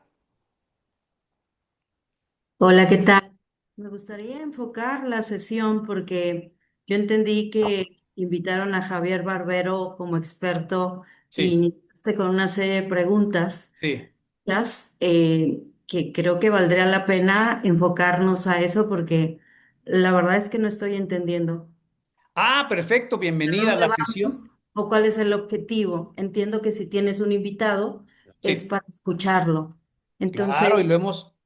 Hola, ¿qué tal? Me gustaría enfocar la sesión porque yo entendí que invitaron a Javier Barbero como experto y Sí, iniciaste con una serie de preguntas sí. que creo que valdría la pena enfocarnos a eso porque la verdad es que no estoy entendiendo. Ah, perfecto, ¿A bienvenida a dónde la sesión. vamos o cuál es el objetivo? Entiendo que si tienes un invitado es Sí, para escucharlo. Entonces, claro, y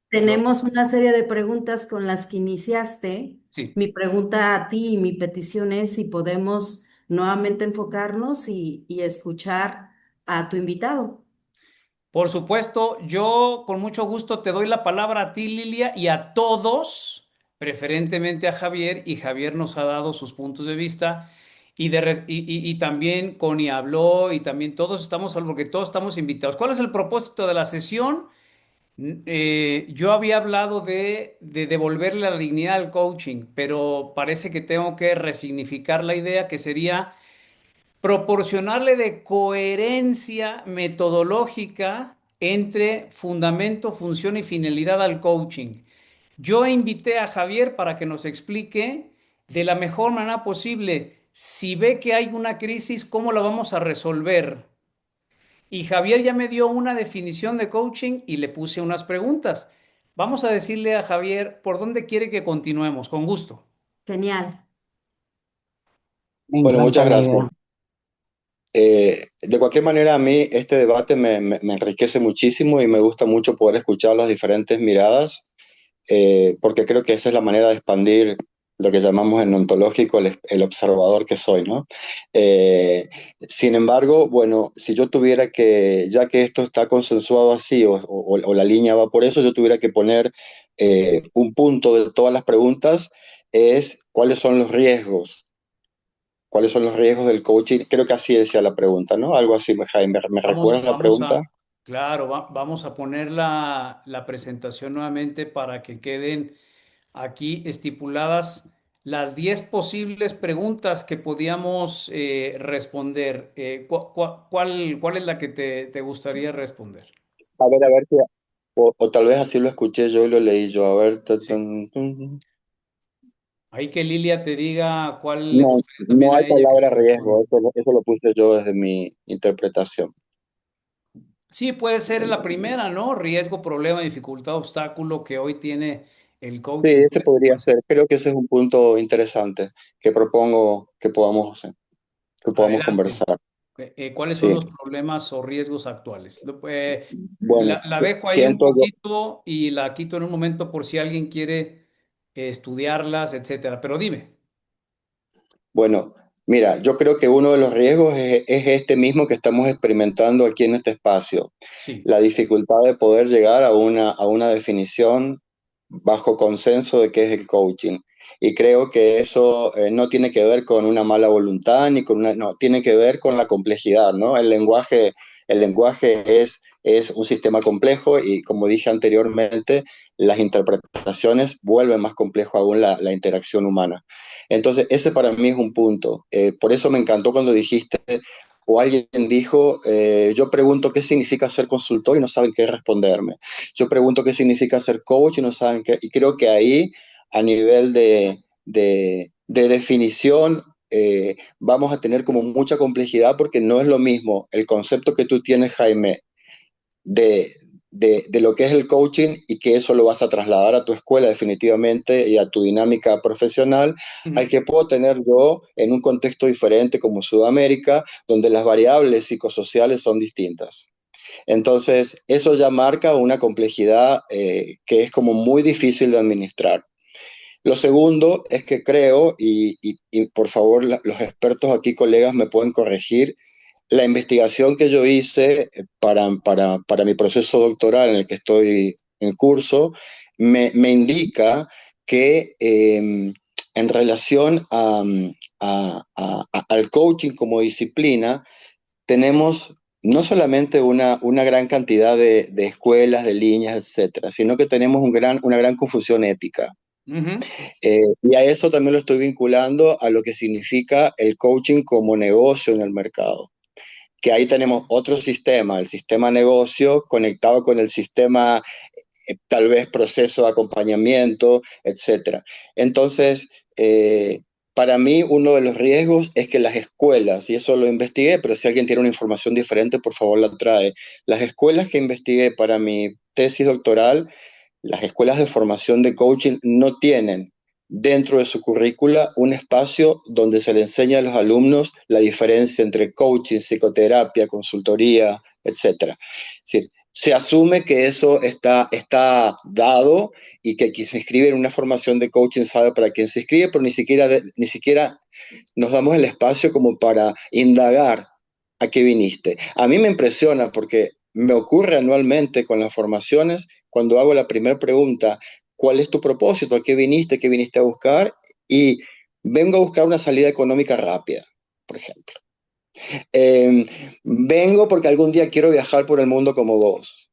tenemos una serie de preguntas con las que iniciaste. sí. Mi pregunta a ti y mi petición es si podemos nuevamente enfocarnos y escuchar a tu invitado. Por supuesto, yo con mucho gusto te doy la palabra a ti, Lilia, y a todos, preferentemente a Javier, y Javier nos ha dado sus puntos de vista, y también Connie habló, y también todos estamos, porque todos estamos invitados. ¿Cuál es el propósito de la sesión? Yo había hablado de devolverle la dignidad al coaching, pero parece que tengo que resignificar la idea que sería proporcionarle de coherencia metodológica entre fundamento, función y finalidad al coaching. Yo invité a Javier para que nos explique de la mejor manera posible, si ve que hay una crisis, cómo la vamos a resolver. Y Javier ya me dio una definición de coaching y le puse unas preguntas. Vamos a decirle a Javier por dónde quiere que continuemos, con gusto. Genial. Me Bueno, encanta muchas la gracias. idea. De cualquier manera, a mí este debate me enriquece muchísimo y me gusta mucho poder escuchar las diferentes miradas, porque creo que esa es la manera de expandir lo que llamamos en ontológico el observador que soy, ¿no? Eh, Sin embargo, bueno, si yo tuviera que, ya que esto está consensuado así o la línea va por eso, yo tuviera que poner un punto de todas las preguntas, es cuáles son los riesgos. ¿Cuáles son los riesgos del coaching? Creo que así decía la pregunta, ¿no? Algo así, Jaime, ¿me Vamos, recuerdas la vamos pregunta? a, claro, vamos a poner la presentación nuevamente para que queden aquí estipuladas las 10 posibles preguntas que podíamos responder. ¿Cuál es la que te gustaría responder? A ver si, o tal vez así lo escuché yo y lo leí yo. A ver, Sí. Ahí que Lilia te diga cuál le no, gustaría también no a hay ella que se palabra responda. riesgo, eso lo puse yo desde mi interpretación. Sí, puede ser la primera, ¿no? Riesgo, problema, dificultad, obstáculo que hoy tiene el Sí, coaching. ese podría ser. Creo que ese es un punto interesante que propongo que podamos Adelante. conversar. ¿Cuáles son Sí. los problemas o riesgos actuales? Bueno, La dejo ahí un siento yo, poquito y la quito en un momento por si alguien quiere estudiarlas, etcétera. Pero dime. bueno, mira, yo creo que uno de los riesgos es este mismo que estamos experimentando aquí en este espacio, Sí. la dificultad de poder llegar a una definición bajo consenso de qué es el coaching. Y creo que eso no tiene que ver con una mala voluntad ni con una, no, tiene que ver con la complejidad, ¿no? El lenguaje es un sistema complejo y como dije anteriormente, las interpretaciones vuelven más complejo aún la interacción humana. Entonces, ese para mí es un punto. Por eso me encantó cuando dijiste, o alguien dijo, yo pregunto qué significa ser consultor y no saben qué responderme. Yo pregunto qué significa ser coach y no saben qué. Y creo que ahí, a nivel de definición, vamos a tener como mucha complejidad porque no es lo mismo el concepto que tú tienes, Jaime, de, de lo que es el coaching y que eso lo vas a trasladar a tu escuela definitivamente y a tu dinámica profesional, al Ujú. que puedo tener yo en un contexto diferente como Sudamérica, donde las variables psicosociales son distintas. Entonces, eso ya marca una complejidad que es como muy difícil de administrar. Lo segundo es que creo, y por favor los expertos aquí, colegas, me pueden corregir, la investigación que yo hice para mi proceso doctoral en el que estoy en curso me indica que en relación al coaching como disciplina, tenemos no solamente una gran cantidad de escuelas, de líneas, etcétera, sino que tenemos una gran confusión ética. Ujú. Y a eso también lo estoy vinculando a lo que significa el coaching como negocio en el mercado, que ahí tenemos otro sistema, el sistema negocio conectado con el sistema tal vez proceso de acompañamiento, etcétera. Entonces, para mí uno de los riesgos es que las escuelas, y eso lo investigué, pero si alguien tiene una información diferente, por favor la trae. Las escuelas que investigué para mi tesis doctoral, las escuelas de formación de coaching no tienen dentro de su currícula un espacio donde se le enseña a los alumnos la diferencia entre coaching, psicoterapia, consultoría, etcétera. Es decir, se asume que eso está dado y que quien se inscribe en una formación de coaching sabe para quién se inscribe, pero ni siquiera nos damos el espacio como para indagar a qué viniste. A mí me impresiona porque me ocurre anualmente con las formaciones cuando hago la primera pregunta, ¿cuál es tu propósito? ¿A qué viniste? ¿Qué viniste a buscar? Y vengo a buscar una salida económica rápida, por ejemplo. Eh, Vengo porque algún día quiero viajar por el mundo como vos.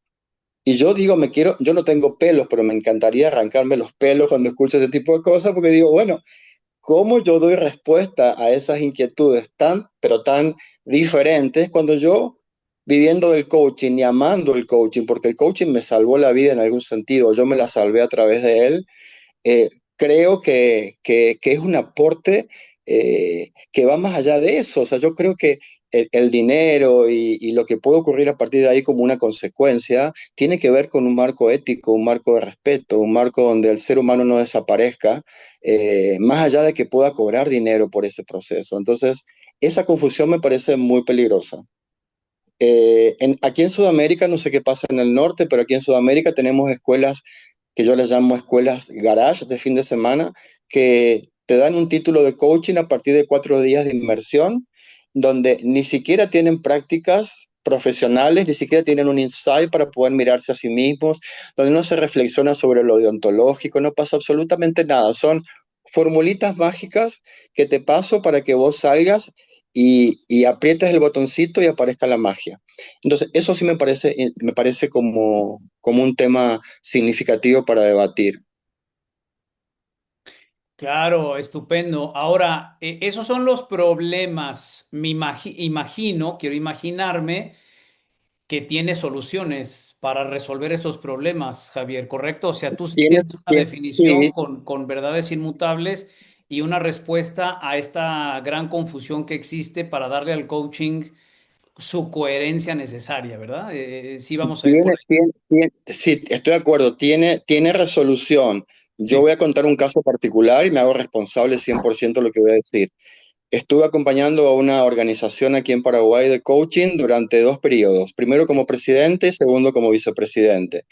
Y yo digo, yo no tengo pelos, pero me encantaría arrancarme los pelos cuando escucho ese tipo de cosas, porque digo, bueno, ¿cómo yo doy respuesta a esas inquietudes pero tan diferentes cuando yo, viviendo del coaching y amando el coaching, porque el coaching me salvó la vida en algún sentido, yo me la salvé a través de él, eh, creo que es un aporte que va más allá de eso. O sea, yo creo que el dinero y lo que puede ocurrir a partir de ahí como una consecuencia tiene que ver con un marco ético, un marco de respeto, un marco donde el ser humano no desaparezca, más allá de que pueda cobrar dinero por ese proceso. Entonces, esa confusión me parece muy peligrosa. Aquí en Sudamérica, no sé qué pasa en el norte, pero aquí en Sudamérica tenemos escuelas que yo les llamo escuelas garage de fin de semana, que te dan un título de coaching a partir de 4 días de inmersión, donde ni siquiera tienen prácticas profesionales, ni siquiera tienen un insight para poder mirarse a sí mismos, donde no se reflexiona sobre lo deontológico, no pasa absolutamente nada. Son formulitas mágicas que te paso para que vos salgas y aprietes el botoncito y aparezca la magia. Entonces, eso sí me parece como un tema significativo para debatir. Claro, estupendo. Ahora, esos son los problemas. Imagino, quiero imaginarme que tiene soluciones para resolver esos problemas, Javier, ¿correcto? O sea, tú tienes una definición Sí, con verdades inmutables y una respuesta a esta gran confusión que existe para darle al coaching su coherencia necesaria, ¿verdad? Sí vamos a ir por ahí. Sí, estoy de acuerdo, tiene resolución. Yo Sí, voy a contar un caso particular y me hago responsable 100% de lo que voy a decir. Estuve acompañando a una organización aquí en Paraguay de coaching durante 2 periodos, primero como presidente y segundo como vicepresidente.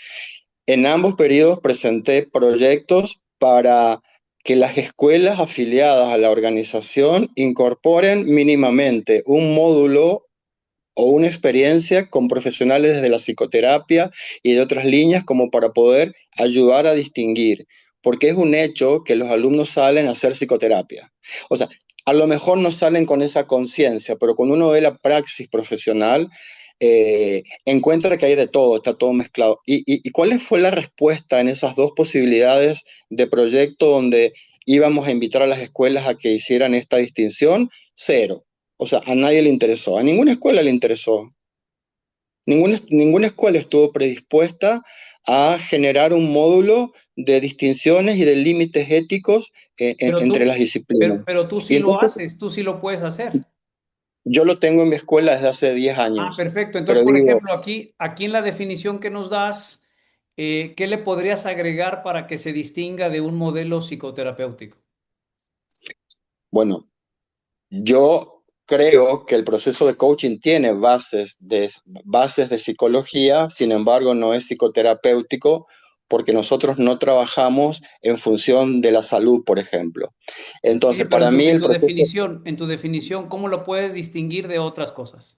En ambos periodos presenté proyectos para que las escuelas afiliadas a la organización incorporen mínimamente un módulo o una experiencia con profesionales de la psicoterapia y de otras líneas como para poder ayudar a distinguir, porque es un hecho que los alumnos salen a hacer psicoterapia. O sea, a lo mejor no salen con esa conciencia, pero cuando uno ve la praxis profesional, encuentra que hay de todo, está todo mezclado. ¿Y cuál fue la respuesta en esas dos posibilidades de proyecto donde íbamos a invitar a las escuelas a que hicieran esta distinción? Cero. O sea, a nadie le interesó, a ninguna escuela le interesó. Ninguna escuela estuvo predispuesta a generar un módulo de distinciones y de límites éticos pero entre tú, las disciplinas. pero tú sí Y lo entonces haces, tú sí lo puedes hacer. yo lo tengo en mi escuela desde hace 10 Ah, años, perfecto. Entonces, pero por digo, ejemplo, aquí en la definición que nos das, ¿qué le podrías agregar para que se distinga de un modelo psicoterapéutico? bueno, yo creo que el proceso de coaching tiene bases de psicología, sin embargo, no es psicoterapéutico porque nosotros no trabajamos en función de la salud, por ejemplo. Sí, Entonces, pero para mí el proceso, en tu definición, ¿cómo lo puedes distinguir de otras cosas?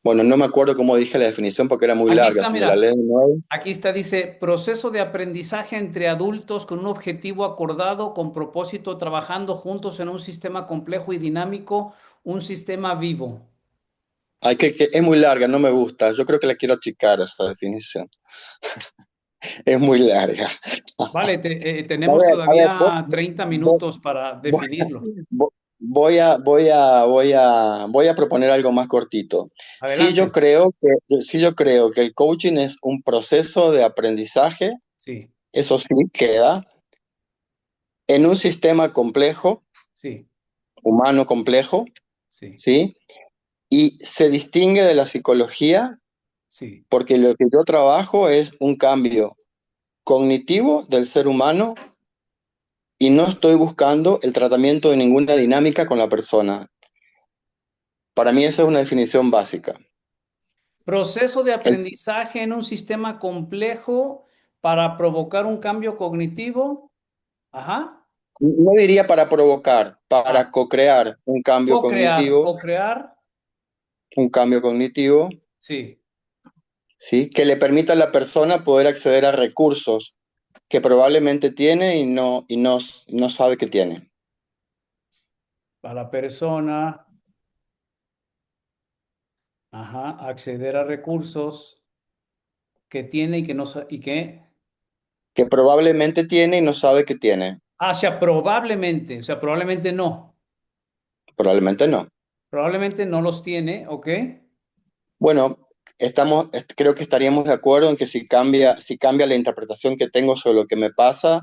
bueno, no me acuerdo cómo dije la definición porque era muy Aquí larga, está, si me la mira, leo de nuevo. aquí está, dice, proceso de aprendizaje entre adultos con un objetivo acordado, con propósito, trabajando juntos en un sistema complejo y dinámico, un sistema vivo. Ay, que es muy larga, no me gusta. Yo creo que la quiero achicar esa definición. Es muy larga. Vale, A tenemos ver, a ver, todavía 30 minutos para voy- definirlo. voy a proponer algo más cortito. Adelante. Sí yo creo que el coaching es un proceso de aprendizaje, Sí, eso sí queda, en un sistema complejo, sí, humano complejo, sí, ¿sí? Y se distingue de la psicología sí. porque lo que yo trabajo es un cambio cognitivo del ser humano y no estoy buscando el tratamiento de ninguna dinámica con la persona. Para mí esa es una definición básica. Proceso de El- aprendizaje en un sistema complejo para provocar un cambio cognitivo. Ajá. no diría para provocar, para Ah, co-crear co-crear. un cambio cognitivo, Sí, ¿sí? Que le permita a la persona poder acceder a recursos que probablemente tiene y no sabe que tiene. para la persona, ajá, acceder a recursos que tiene y que no y que, Que probablemente tiene y no sabe que tiene. o sea, Probablemente no. probablemente no los tiene, ¿ok? Bueno, creo que estaríamos de acuerdo en que si cambia la interpretación que tengo sobre lo que me pasa,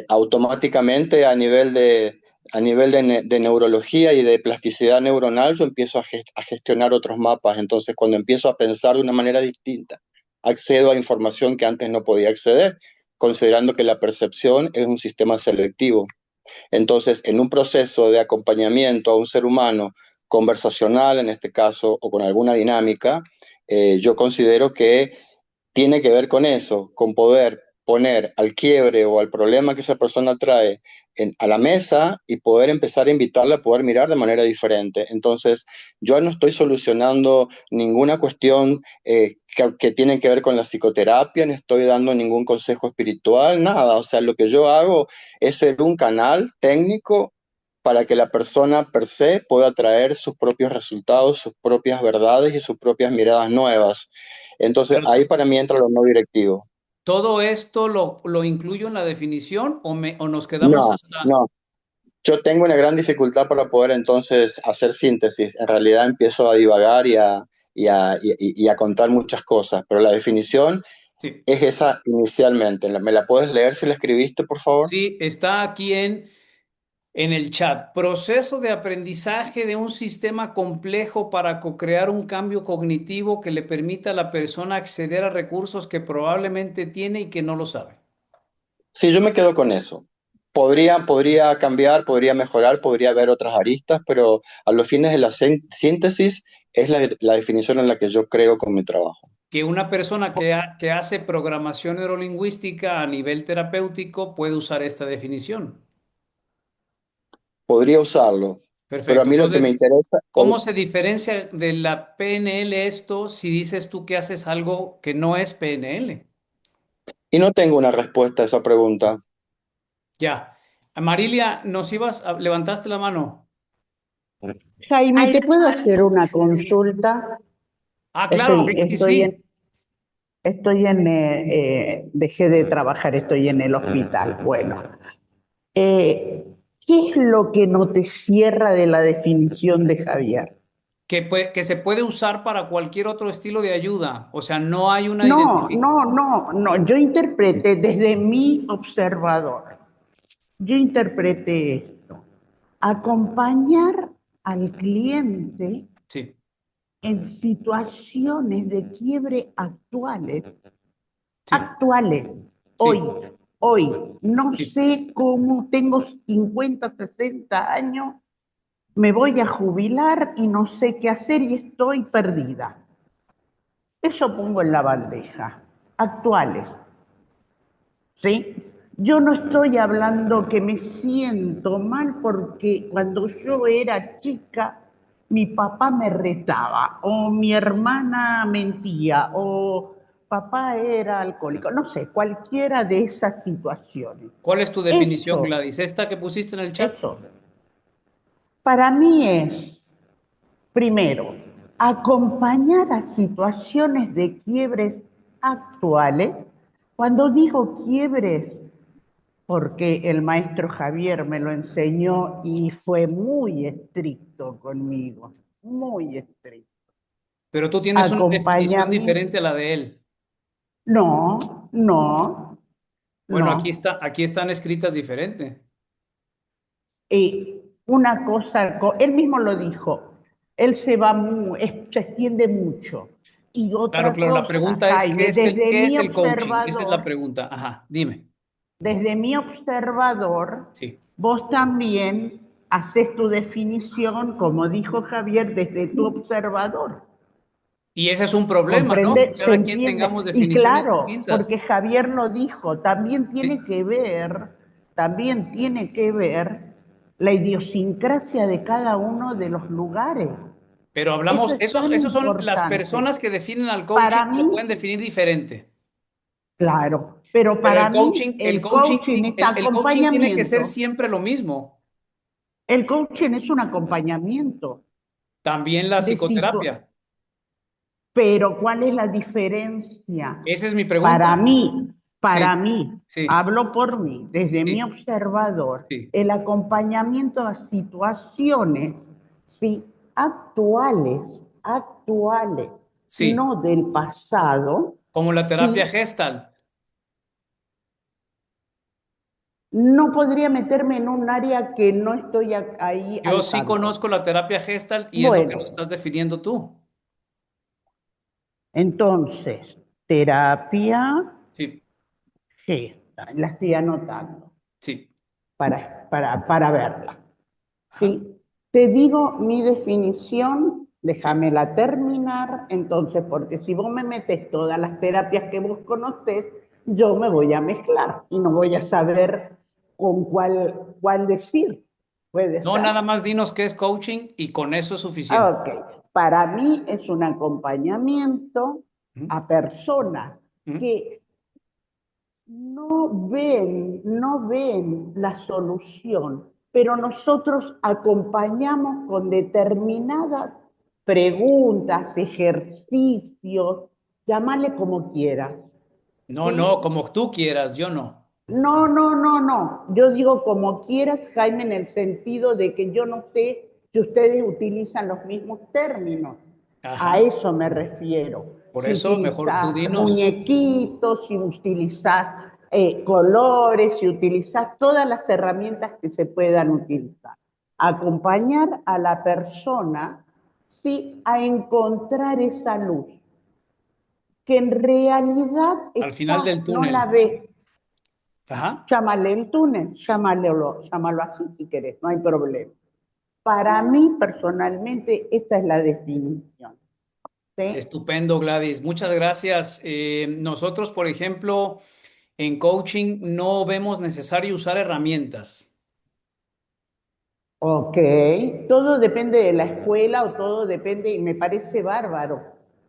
automáticamente a nivel de neurología y de plasticidad neuronal, yo empiezo a gestionar otros mapas. Entonces, cuando empiezo a pensar de una manera distinta, accedo a información que antes no podía acceder, considerando que la percepción es un sistema selectivo. Entonces, en un proceso de acompañamiento a un ser humano conversacional, en este caso, o con alguna dinámica, yo considero que tiene que ver con eso, con poder poner al quiebre o al problema que esa persona trae a la mesa y poder empezar a invitarla a poder mirar de manera diferente. Entonces, yo no estoy solucionando ninguna cuestión que tiene que ver con la psicoterapia, no estoy dando ningún consejo espiritual, nada. O sea, lo que yo hago es ser un canal técnico para que la persona per se pueda traer sus propios resultados, sus propias verdades y sus propias miradas nuevas. Entonces, Pero ahí para mí entra lo no directivo. todo esto lo incluyo en la definición o nos quedamos No, hasta... no. Yo tengo una gran dificultad para poder entonces hacer síntesis. En realidad empiezo a divagar y a contar muchas cosas, pero la definición Sí, es esa inicialmente. ¿Me la puedes leer si la escribiste, por favor? sí, está aquí en En el chat, proceso de aprendizaje de un sistema complejo para co-crear un cambio cognitivo que le permita a la persona acceder a recursos que probablemente tiene y que no lo sabe. Sí, yo me quedo con eso. Podría cambiar, podría mejorar, podría haber otras aristas, pero a los fines de la síntesis es la definición en la que yo creo con mi trabajo. Que una persona que hace programación neurolingüística a nivel terapéutico puede usar esta definición. Podría usarlo, pero a Perfecto. mí lo que me Entonces, interesa, ¿cómo se diferencia de la PNL esto si dices tú que haces algo que no es PNL? y no tengo una respuesta a esa pregunta. Ya. Marilia, levantaste la mano. Jaime, ¿te puedo hacer una consulta? Ah, claro, Estoy, y estoy en, sí. dejé de trabajar, estoy en el hospital. Bueno, ¿qué es lo que no te cierra de la definición de Javier? Que se puede usar para cualquier otro estilo de ayuda. O sea, no hay una No, identificación. no, no, no, yo interpreté desde mi observador, yo interpreté esto, acompañar al cliente Sí, en situaciones de quiebre sí, actuales, hoy, sí, hoy. No sí. sé cómo tengo 50, 60 años, me voy a jubilar y no sé qué hacer y estoy perdida. Eso pongo en la bandeja, actuales, ¿sí? Yo no estoy hablando que me siento mal porque cuando yo era chica mi papá me retaba o mi hermana mentía o papá era alcohólico, no sé, cualquiera de esas situaciones. ¿Cuál es tu definición, Eso, Gladys? ¿Esta que pusiste en el chat? eso, para mí es, primero, acompañar a situaciones de quiebres actuales. Cuando digo quiebres, porque el maestro Javier me lo enseñó y fue muy estricto conmigo, muy estricto. Pero tú tienes una definición Acompáñame. diferente a la de él. No, no, Bueno, no. aquí están escritas diferente. Una cosa, él mismo lo dijo, él se extiende mucho. Y Claro, otra claro, la cosa, pregunta es, Jaime, qué es el coaching? Esa es la pregunta. Ajá, dime. desde mi observador, Sí. vos también haces tu definición, como dijo Javier, desde tu observador. Y ese es un problema, ¿no? Que ¿Comprende? Se cada quien tengamos entiende. Y definiciones claro, distintas. porque Javier lo dijo, Sí. también tiene que ver la idiosincrasia de cada uno de los lugares. Pero Eso hablamos, es tan esos son las importante. personas que definen al coaching, Para lo pueden mí, definir diferente. claro, pero Pero para mí el coaching es el coaching tiene que ser acompañamiento. siempre lo mismo. El coaching es un acompañamiento También la de situ- psicoterapia. Pero ¿cuál es la diferencia? Esa es mi pregunta. Para mí, Sí, para mí, sí, hablo por mí, desde mi sí, observador, sí, el acompañamiento a situaciones, sí, actuales, sí. no del pasado, Como la terapia sí, Gestalt. no podría meterme en un área que no estoy ahí Yo al sí tanto. conozco la terapia Gestalt y es lo que nos Bueno, estás definiendo tú. entonces, terapia, Sí, sí, la estoy anotando sí. para verla. Ajá. Sí, te digo mi definición, Sí. déjamela terminar, entonces, porque si vos me metes todas las terapias que vos conocés, yo me voy a mezclar y no voy a saber con cuál decir. ¿Puede No, ser? nada más dinos qué es coaching y con eso es suficiente. Ok, para mí es un acompañamiento Ujú, a personas ujú. que no ven la solución, pero nosotros acompañamos con determinadas preguntas, ejercicios, llámale como quieras, No, no, ¿sí? como tú quieras, yo no. No, no, no, no. Yo digo como quieras, Jaime, en el sentido de que yo no sé si ustedes utilizan los mismos términos. A Ajá. eso me refiero. Por Si eso, mejor tú utilizás dinos. muñequitos, si utilizás colores y utilizar todas las herramientas que se puedan utilizar. Acompañar a la persona, sí, a encontrar esa luz, que en realidad Al final del no la túnel. ve. Ajá. Llámale el túnel, llámalo así si querés, no hay problema. Para mí, personalmente, esa es la definición. ¿Sí? Estupendo, Gladys. Muchas gracias. Nosotros, por ejemplo, en coaching no vemos necesario usar herramientas. Ok, todo depende de la escuela o todo depende, y me parece bárbaro.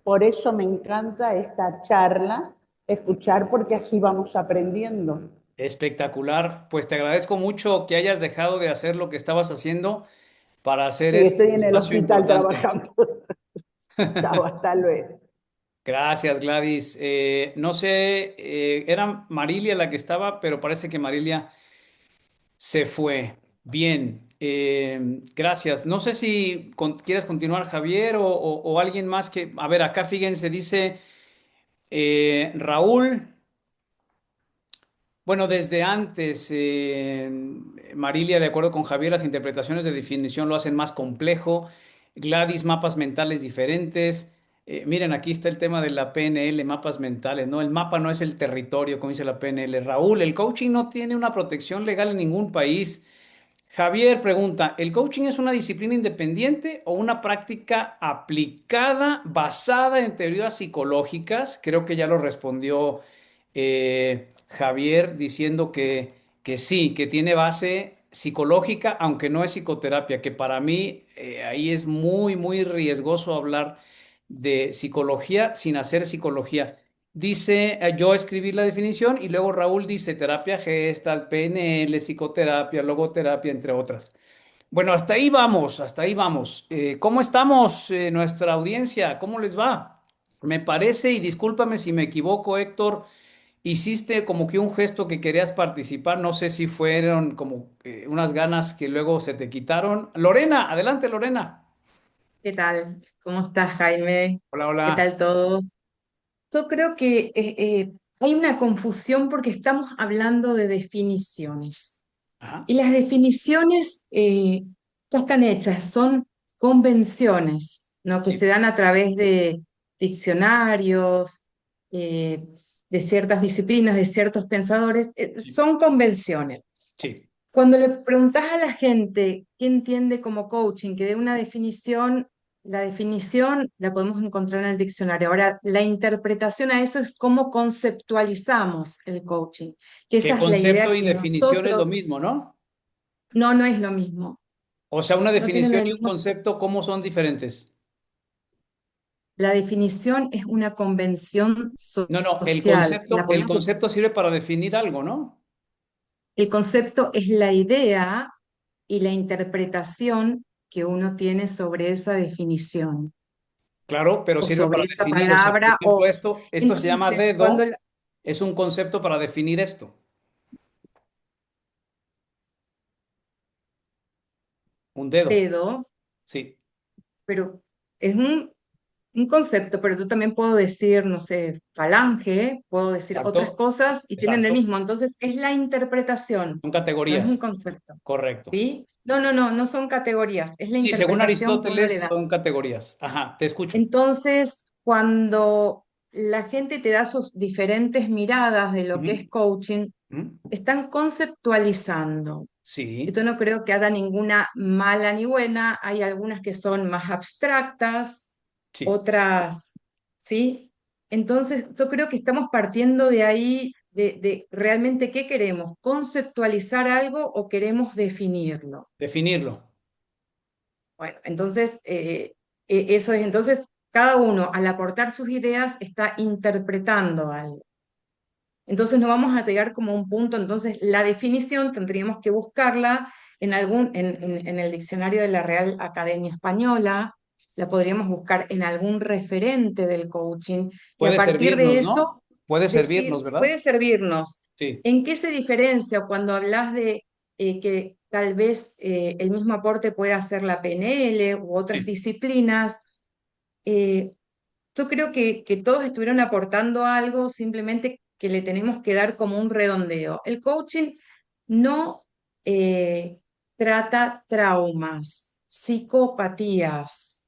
Por eso me encanta esta charla, escuchar, porque así vamos aprendiendo. Espectacular. Pues te agradezco mucho que hayas dejado de hacer lo que estabas haciendo para hacer Sí, este estoy en el espacio hospital importante. trabajando. Chao, hasta luego. Gracias, Gladys. No sé, era Marilia la que estaba, pero parece que Marilia se fue. Bien, gracias. No sé si quieres continuar, Javier, o alguien más que... A ver, acá fíjense, dice Raúl. Bueno, desde antes, Marilia, de acuerdo con Javier, las interpretaciones de definición lo hacen más complejo. Gladys, mapas mentales diferentes. Miren, aquí está el tema de la PNL, mapas mentales, ¿no? El mapa no es el territorio, como dice la PNL. Raúl, el coaching no tiene una protección legal en ningún país. Javier pregunta, ¿el coaching es una disciplina independiente o una práctica aplicada basada en teorías psicológicas? Creo que ya lo respondió Javier diciendo que sí, que tiene base psicológica, aunque no es psicoterapia, que para mí ahí es muy, muy riesgoso hablar de psicología sin hacer psicología. Dice, yo escribí la definición y luego Raúl dice terapia gestal, PNL, psicoterapia, logoterapia, entre otras. Bueno, hasta ahí vamos, hasta ahí vamos. ¿Cómo estamos, nuestra audiencia? ¿Cómo les va? Me parece, y discúlpame si me equivoco, Héctor, hiciste como que un gesto que querías participar. No sé si fueron como unas ganas que luego se te quitaron. Lorena, adelante, Lorena. ¿Qué tal? ¿Cómo estás, Jaime? Hola, ¿Qué hola. tal todos? Yo creo que hay una confusión porque estamos hablando de definiciones. Ajá, Y las definiciones ya están hechas, son convenciones, ¿no? Que se sí, dan a través de diccionarios, eh, de ciertas disciplinas, de ciertos pensadores. sí, Son convenciones. sí. Cuando le preguntas a la gente qué entiende como coaching, que dé una definición, la definición la podemos encontrar en el diccionario. Ahora, la interpretación a eso es cómo conceptualizamos el coaching, que Que esa es la concepto idea y que definición es lo nosotros, mismo, ¿no? no, no es lo mismo, O sea, una no tienen definición el y un mismo. concepto, ¿cómo son diferentes? La definición es una convención No, no, social, la el podemos, concepto sirve para definir algo, ¿no? el concepto es la idea y la interpretación que uno tiene sobre esa definición Claro, pero o sirve para sobre esa definir. O sea, por palabra. ejemplo, esto se llama Entonces, cuando dedo, es un concepto para definir esto. Un dedo, dedo, sí, pero es un concepto, pero yo también puedo decir, no sé, falange, puedo decir otras exacto, cosas y tienen el exacto. mismo. Entonces, es la interpretación, Son no es un categorías, concepto. correcto. ¿Sí? No, no, no, no son categorías, es la Sí, según interpretación que uno le Aristóteles da. son categorías. Ajá, te escucho. Entonces, cuando la gente te da sus diferentes miradas de lo que es Ujú, coaching, ujú. están conceptualizando. Sí, Esto no creo que haya ninguna mala ni buena, hay algunas que son más abstractas, sí. otras, ¿sí? Entonces, yo creo que estamos partiendo de ahí, de realmente qué queremos, conceptualizar algo o queremos definirlo. Definirlo. Bueno, entonces, eso es, entonces, cada uno al aportar sus ideas está interpretando algo. Entonces no vamos a llegar como a un punto, entonces la definición tendríamos que buscarla en el diccionario de la Real Academia Española, la podríamos buscar en algún referente del coaching y a Puede partir de servirnos, eso ¿no? Puede servirnos, decir, ¿verdad? puede servirnos. Sí, ¿En qué se diferencia cuando hablas de que tal vez el mismo aporte pueda hacer la PNL u otras sí. disciplinas? Eh, yo creo que todos estuvieron aportando algo, simplemente que le tenemos que dar como un redondeo. El coaching no trata traumas, psicopatías,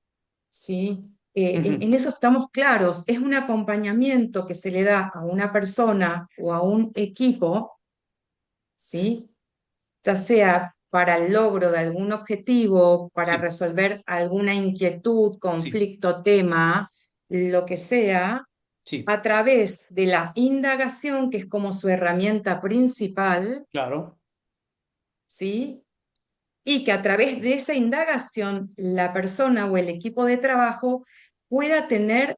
¿sí? En eso estamos claros. Es un acompañamiento que se le da a una persona o a un equipo, ¿sí? Ya sea para el logro de algún objetivo, para Sí, resolver alguna inquietud, sí, conflicto, tema, lo que sea, sí, a través de la indagación, que es como su herramienta principal, claro, ¿sí? Y que a través de esa indagación la persona o el equipo de trabajo pueda tener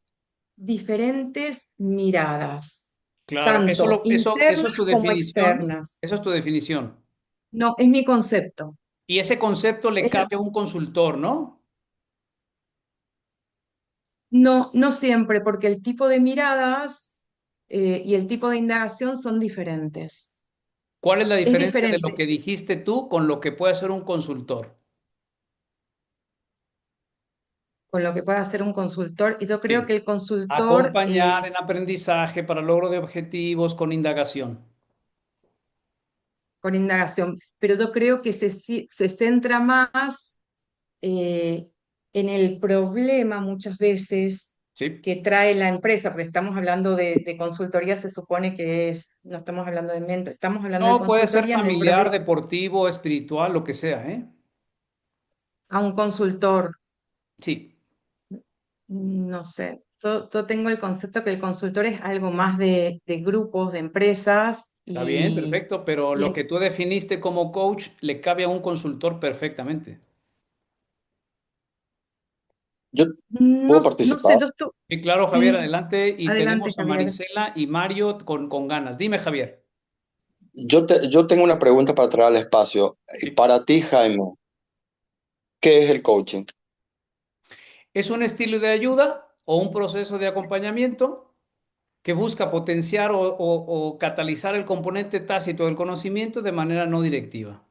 diferentes miradas, claro. tanto Eso internas es tu como definición. externas. Eso es tu definición. No, es mi concepto. Y ese concepto le Es la- cabe a un consultor, ¿no? no, no siempre, porque el tipo de miradas y el tipo de indagación son diferentes. ¿Cuál es la Es diferencia de lo diferente que dijiste tú con lo que puede hacer un consultor? con lo que puede hacer un consultor. Y yo creo Sí. que el consultor, Acompañar en aprendizaje para logro de objetivos con indagación. con indagación, pero yo creo que se centra más eh, en el problema muchas veces Sí. que trae la empresa, porque estamos hablando de consultoría, se supone que es, no estamos hablando de mentor, estamos hablando de No, puede ser consultoría en el familiar, deportivo, espiritual, lo que sea, ¿eh? a un consultor, Sí. no sé, yo tengo el concepto que el consultor es algo más de grupos, de empresas Está bien, y, perfecto, pero y lo que tú definiste como coach le cabe a un consultor perfectamente. Yo no, puedo no sé, participar. Sí, claro, Javier, sí, adelante. Y adelante tenemos a Javier. Marisela y Mario con ganas. Dime, Javier. Yo tengo una pregunta para traer al espacio. Y Sí. para ti, Jaime, ¿qué es el coaching? Es un estilo de ayuda o un proceso de acompañamiento que busca potenciar o catalizar el componente tácito del conocimiento de manera no directiva.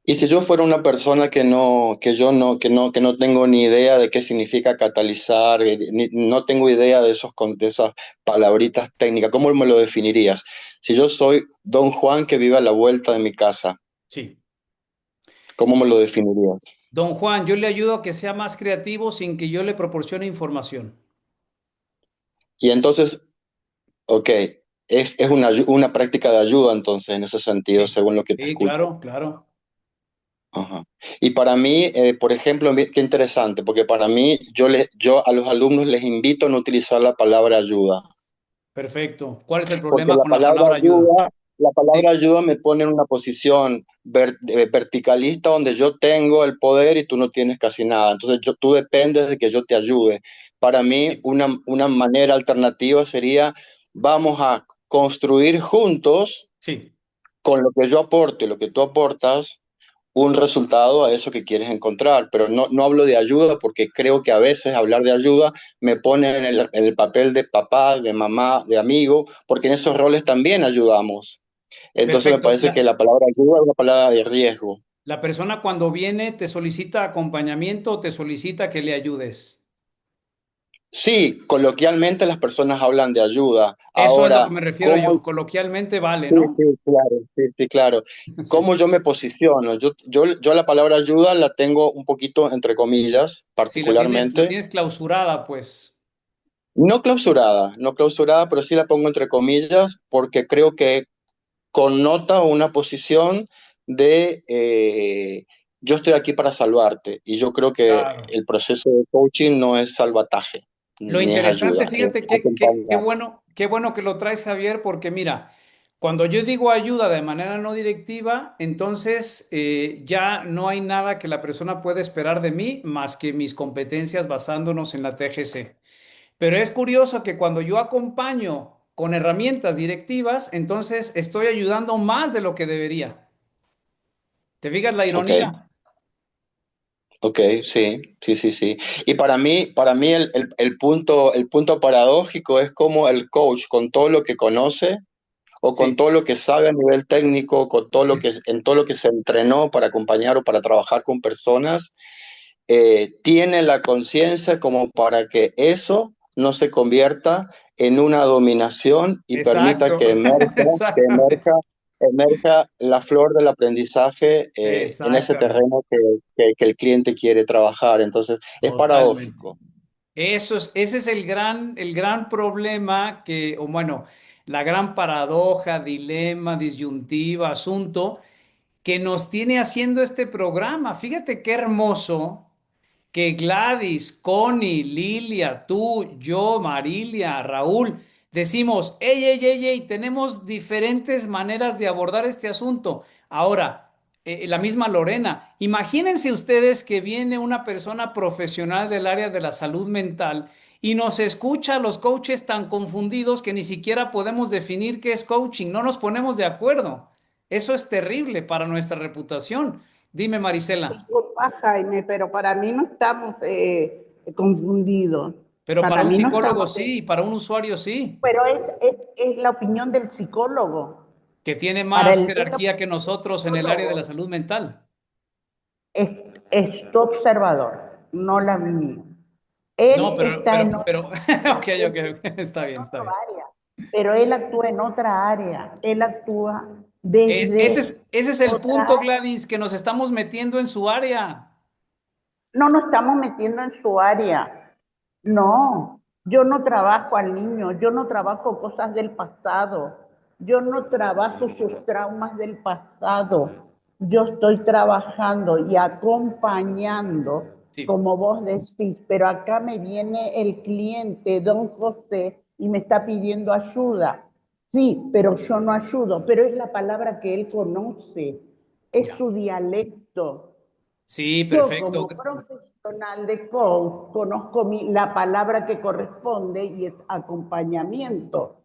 Y si yo fuera una persona que no tengo ni idea de qué significa catalizar, no tengo idea de esas palabritas técnicas, ¿cómo me lo definirías? Si yo soy don Juan que vive a la vuelta de mi casa, Sí. ¿cómo me lo definirías? Don Juan, yo le ayudo a que sea más creativo sin que yo le proporcione información. Y entonces, ok, es una práctica de ayuda entonces en ese sentido, Sí, según lo que te sí, escucho. claro, claro. Ajá. Y para mí, por ejemplo, qué interesante, porque para mí yo a los alumnos les invito a no utilizar la palabra ayuda, Perfecto. ¿Cuál es el porque problema con la palabra ayuda? la palabra Sí, ayuda me pone en una posición verticalista donde yo tengo el poder y tú no tienes casi nada. Entonces tú dependes de que yo te ayude. Para mí, sí, una manera alternativa sería, vamos a construir juntos sí. con lo que yo aporto y lo que tú aportas, un resultado a eso que quieres encontrar. Pero no hablo de ayuda porque creo que a veces hablar de ayuda me pone en el papel de papá, de mamá, de amigo, porque en esos roles también ayudamos. Entonces me Perfecto. parece que la palabra ayuda es una palabra de riesgo. La persona cuando viene te solicita acompañamiento o te solicita que le ayudes. Sí, coloquialmente las personas hablan de ayuda. Eso es lo que Ahora, me refiero ¿cómo? yo. Coloquialmente vale, Sí, ¿no? sí, claro, sí, sí, claro. Sí. ¿Cómo yo me posiciono? Yo la palabra ayuda la tengo un poquito entre comillas, Si la particularmente. tienes clausurada, pues. No clausurada, pero sí la pongo entre comillas porque creo que connota una posición de yo estoy aquí para salvarte y yo creo que Claro. el proceso de coaching no es salvataje Lo ni es interesante, ayuda, es fíjate acompañar. qué bueno que lo traes, Javier, porque mira, cuando yo digo ayuda de manera no directiva, entonces ya no hay nada que la persona pueda esperar de mí más que mis competencias basándonos en la TGC. Pero es curioso que cuando yo acompaño con herramientas directivas, entonces estoy ayudando más de lo que debería. ¿Te fijas la Ok, ironía? ok, sí, sí, sí, sí. Y para mí el punto paradójico es como el coach con todo lo que conoce o con Sí, todo lo que sabe a nivel técnico, con todo lo que, en todo lo que se entrenó para acompañar o para trabajar con personas, tiene la conciencia como para que eso no se convierta en una dominación y permita Exacto, que emerja, que exactamente, emerja, emerja la flor del aprendizaje en ese exactamente, terreno que el cliente quiere trabajar. Entonces, es totalmente. paradójico. Ese es el gran problema que, o bueno, la gran paradoja, dilema, disyuntiva, asunto que nos tiene haciendo este programa. Fíjate qué hermoso que Gladys, Connie, Lilia, tú, yo, Marilia, Raúl, decimos, hey, tenemos diferentes maneras de abordar este asunto. Ahora, la misma Lorena, imagínense ustedes que viene una persona profesional del área de la salud mental y nos escucha a los coaches tan confundidos que ni siquiera podemos definir qué es coaching, no nos ponemos de acuerdo. Eso es terrible para nuestra reputación. Dime, Marisela. Disculpa, Jaime, pero para mí no estamos confundidos. Pero para Para un mí no psicólogo estamos... sí, para un usuario sí, pero es la opinión del psicólogo. que tiene Para más es la jerarquía que opinión del nosotros en el área de la psicólogo. salud mental. Es, es tu observador, no la mía. No, Él está en pero, otro, ok, ok, ok, está bien, está bien. área, pero él actúa en otra área. Él actúa desde Ese es el otra punto, área. Gladys, que nos estamos metiendo en su área. No nos estamos metiendo en su área. No, yo no trabajo al niño, yo no trabajo cosas del pasado, yo no trabajo sus traumas del pasado. Yo estoy trabajando y acompañando, Sí, como vos decís, pero acá me viene el cliente, don José, y me está pidiendo ayuda. Sí, pero yo no ayudo, pero es la palabra que él conoce, es ya. su dialecto. Sí, Yo perfecto. como profesional de coach conozco la palabra que corresponde y es acompañamiento.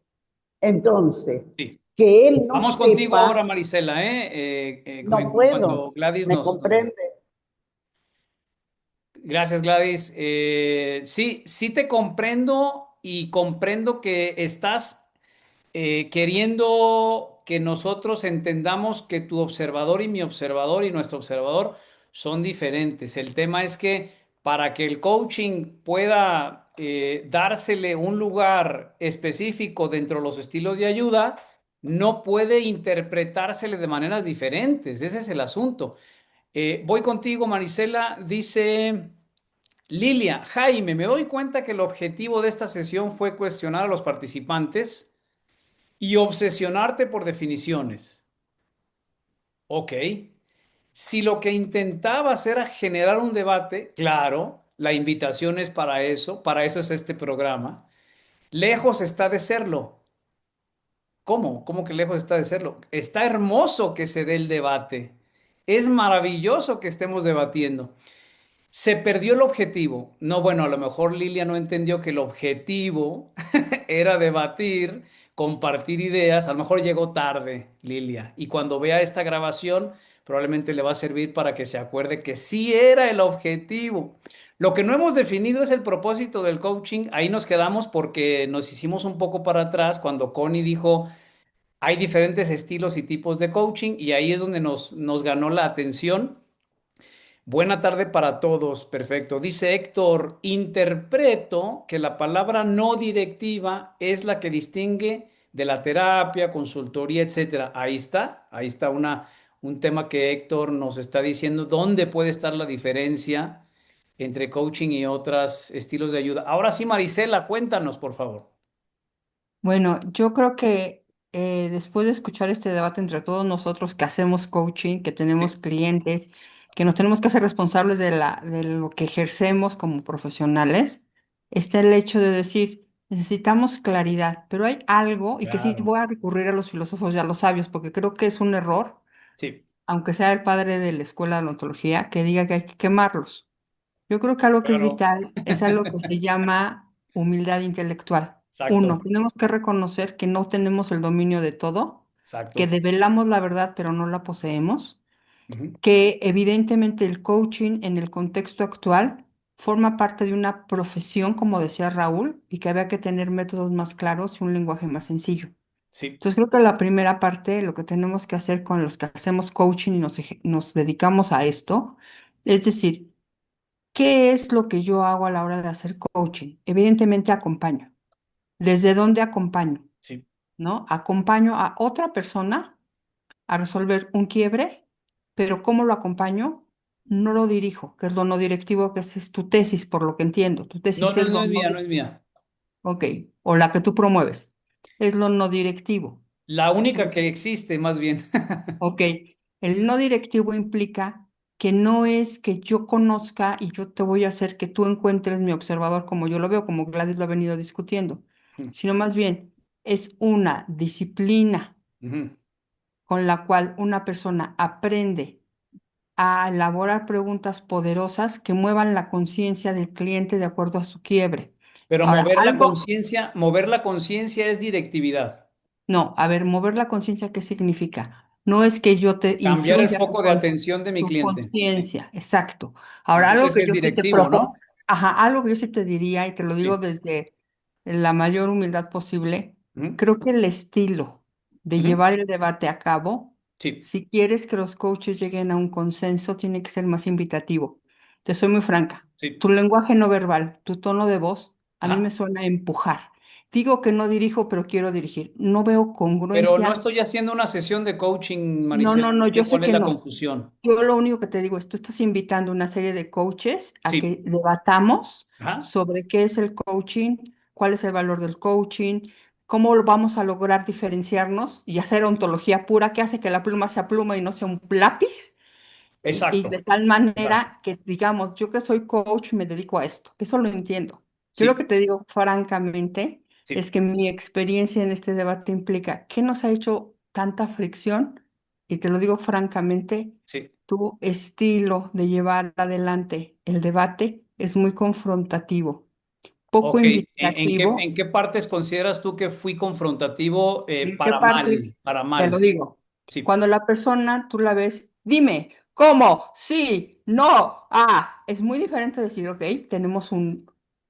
Entonces, Sí. que él no Vamos contigo ahora, sepa, Marisela, ¿eh? no puedo, Cuando Gladys ¿me nos... comprende? Gracias, Gladys. Sí, sí te comprendo y comprendo que estás queriendo que nosotros entendamos que tu observador y mi observador y nuestro observador son diferentes. El tema es que para que el coaching pueda dársele un lugar específico dentro de los estilos de ayuda, no puede interpretársele de maneras diferentes. Ese es el asunto. Voy contigo, Marisela. Dice Lilia, Jaime, me doy cuenta que el objetivo de esta sesión fue cuestionar a los participantes y obsesionarte por definiciones. Ok. Si lo que intentabas era generar un debate, claro, la invitación es para eso es este programa. Lejos está de serlo. ¿Cómo? ¿Cómo que lejos está de serlo? Está hermoso que se dé el debate. Es maravilloso que estemos debatiendo. Se perdió el objetivo. No, bueno, a lo mejor Lilia no entendió que el objetivo era debatir, compartir ideas. A lo mejor llegó tarde, Lilia. Y cuando vea esta grabación, probablemente le va a servir para que se acuerde que sí era el objetivo. Lo que no hemos definido es el propósito del coaching. Ahí nos quedamos porque nos hicimos un poco para atrás cuando Connie dijo, hay diferentes estilos y tipos de coaching y ahí es donde nos ganó la atención. Buena tarde para todos, perfecto. Dice Héctor, interpreto que la palabra no directiva es la que distingue de la terapia, consultoría, etcétera. Ahí está un tema que Héctor nos está diciendo, dónde puede estar la diferencia entre coaching y otros estilos de ayuda. Ahora sí, Marisela, cuéntanos, por favor. Bueno, yo creo que después de escuchar este debate entre todos nosotros que hacemos coaching, que tenemos Sí, clientes, que nos tenemos que hacer responsables de lo que ejercemos como profesionales, está el hecho de decir, necesitamos claridad, pero hay algo, y que sí claro. voy a recurrir a los filósofos y a los sabios, porque creo que es un error, Sí, aunque sea el padre de la escuela de la ontología, que diga que hay que quemarlos. Yo creo que algo que es claro. vital es algo que se llama humildad intelectual. Uno, Exacto, tenemos que reconocer que no tenemos el dominio de todo, que exacto. develamos la verdad pero no la poseemos, Ujú. que evidentemente el coaching en el contexto actual forma parte de una profesión, como decía Raúl, y que había que tener métodos más claros y un lenguaje más sencillo. Sí, Entonces creo que la primera parte, lo que tenemos que hacer con los que hacemos coaching y nos dedicamos a esto, es decir, ¿Qué es lo que yo hago a la hora de hacer coaching? Evidentemente acompaño. ¿Desde dónde acompaño? Sí. ¿No? Acompaño a otra persona a resolver un quiebre, pero ¿cómo lo acompaño? No lo dirijo, que es lo no directivo, que es tu tesis, por lo que entiendo. Tu No, tesis no, es no lo es no, mía, no es mía. ok, o la que tú promueves, es lo no directivo. La única que existe, más bien. Ok, el no directivo implica que no es que yo conozca y yo te voy a hacer que tú encuentres mi observador como yo lo veo, como Gladys lo ha venido discutiendo, sino más bien es una disciplina Ujú. con la cual una persona aprende a elaborar preguntas poderosas que muevan la conciencia del cliente de acuerdo a su quiebre. Pero Ahora, mover la conciencia es directividad. no, a ver, mover la conciencia, ¿qué significa? No es que yo te Cambiar el influya foco de atención de mi tu cliente. conciencia, exacto. Ahora, algo Entonces que es yo sí te directivo, ¿no? ajá, algo que yo sí te diría, y te lo digo Sí. desde la mayor humildad posible, Ujú, creo que el estilo de ujú. llevar el debate a cabo, Sí, si quieres que los coaches lleguen a un consenso, tiene que ser más invitativo. Te soy muy franca. sí. Tu lenguaje no verbal, tu tono de voz, a mí me Ajá. suena a empujar. Digo que no dirijo, pero quiero dirigir. No veo Pero no congruencia. estoy haciendo una sesión de coaching, No, Maricela. no, no, No yo sé sé cuál es que la no. confusión. Yo lo único que te digo es, tú estás invitando una serie de coaches a Sí. que debatamos Ajá. sobre qué es el coaching, cuál es el valor del coaching, cómo lo vamos a lograr diferenciarnos y hacer ontología pura que hace que la pluma sea pluma y no sea un lápiz, y de Exacto. tal Exacto. manera que, digamos, yo que soy coach me dedico a esto, eso lo entiendo. Yo lo Sí. que te digo francamente Sí. es que mi experiencia en este debate implica que nos ha hecho tanta fricción, y te lo digo francamente, Sí. tu estilo de llevar adelante el debate es muy confrontativo, poco Ok. invitativo. En qué partes consideras tú que fui confrontativo ¿En qué para parte? mal? Para Te lo mal. digo. Sí. Cuando la persona tú la ves, dime, ¿cómo? Sí, no, es muy diferente decir, ok, tenemos un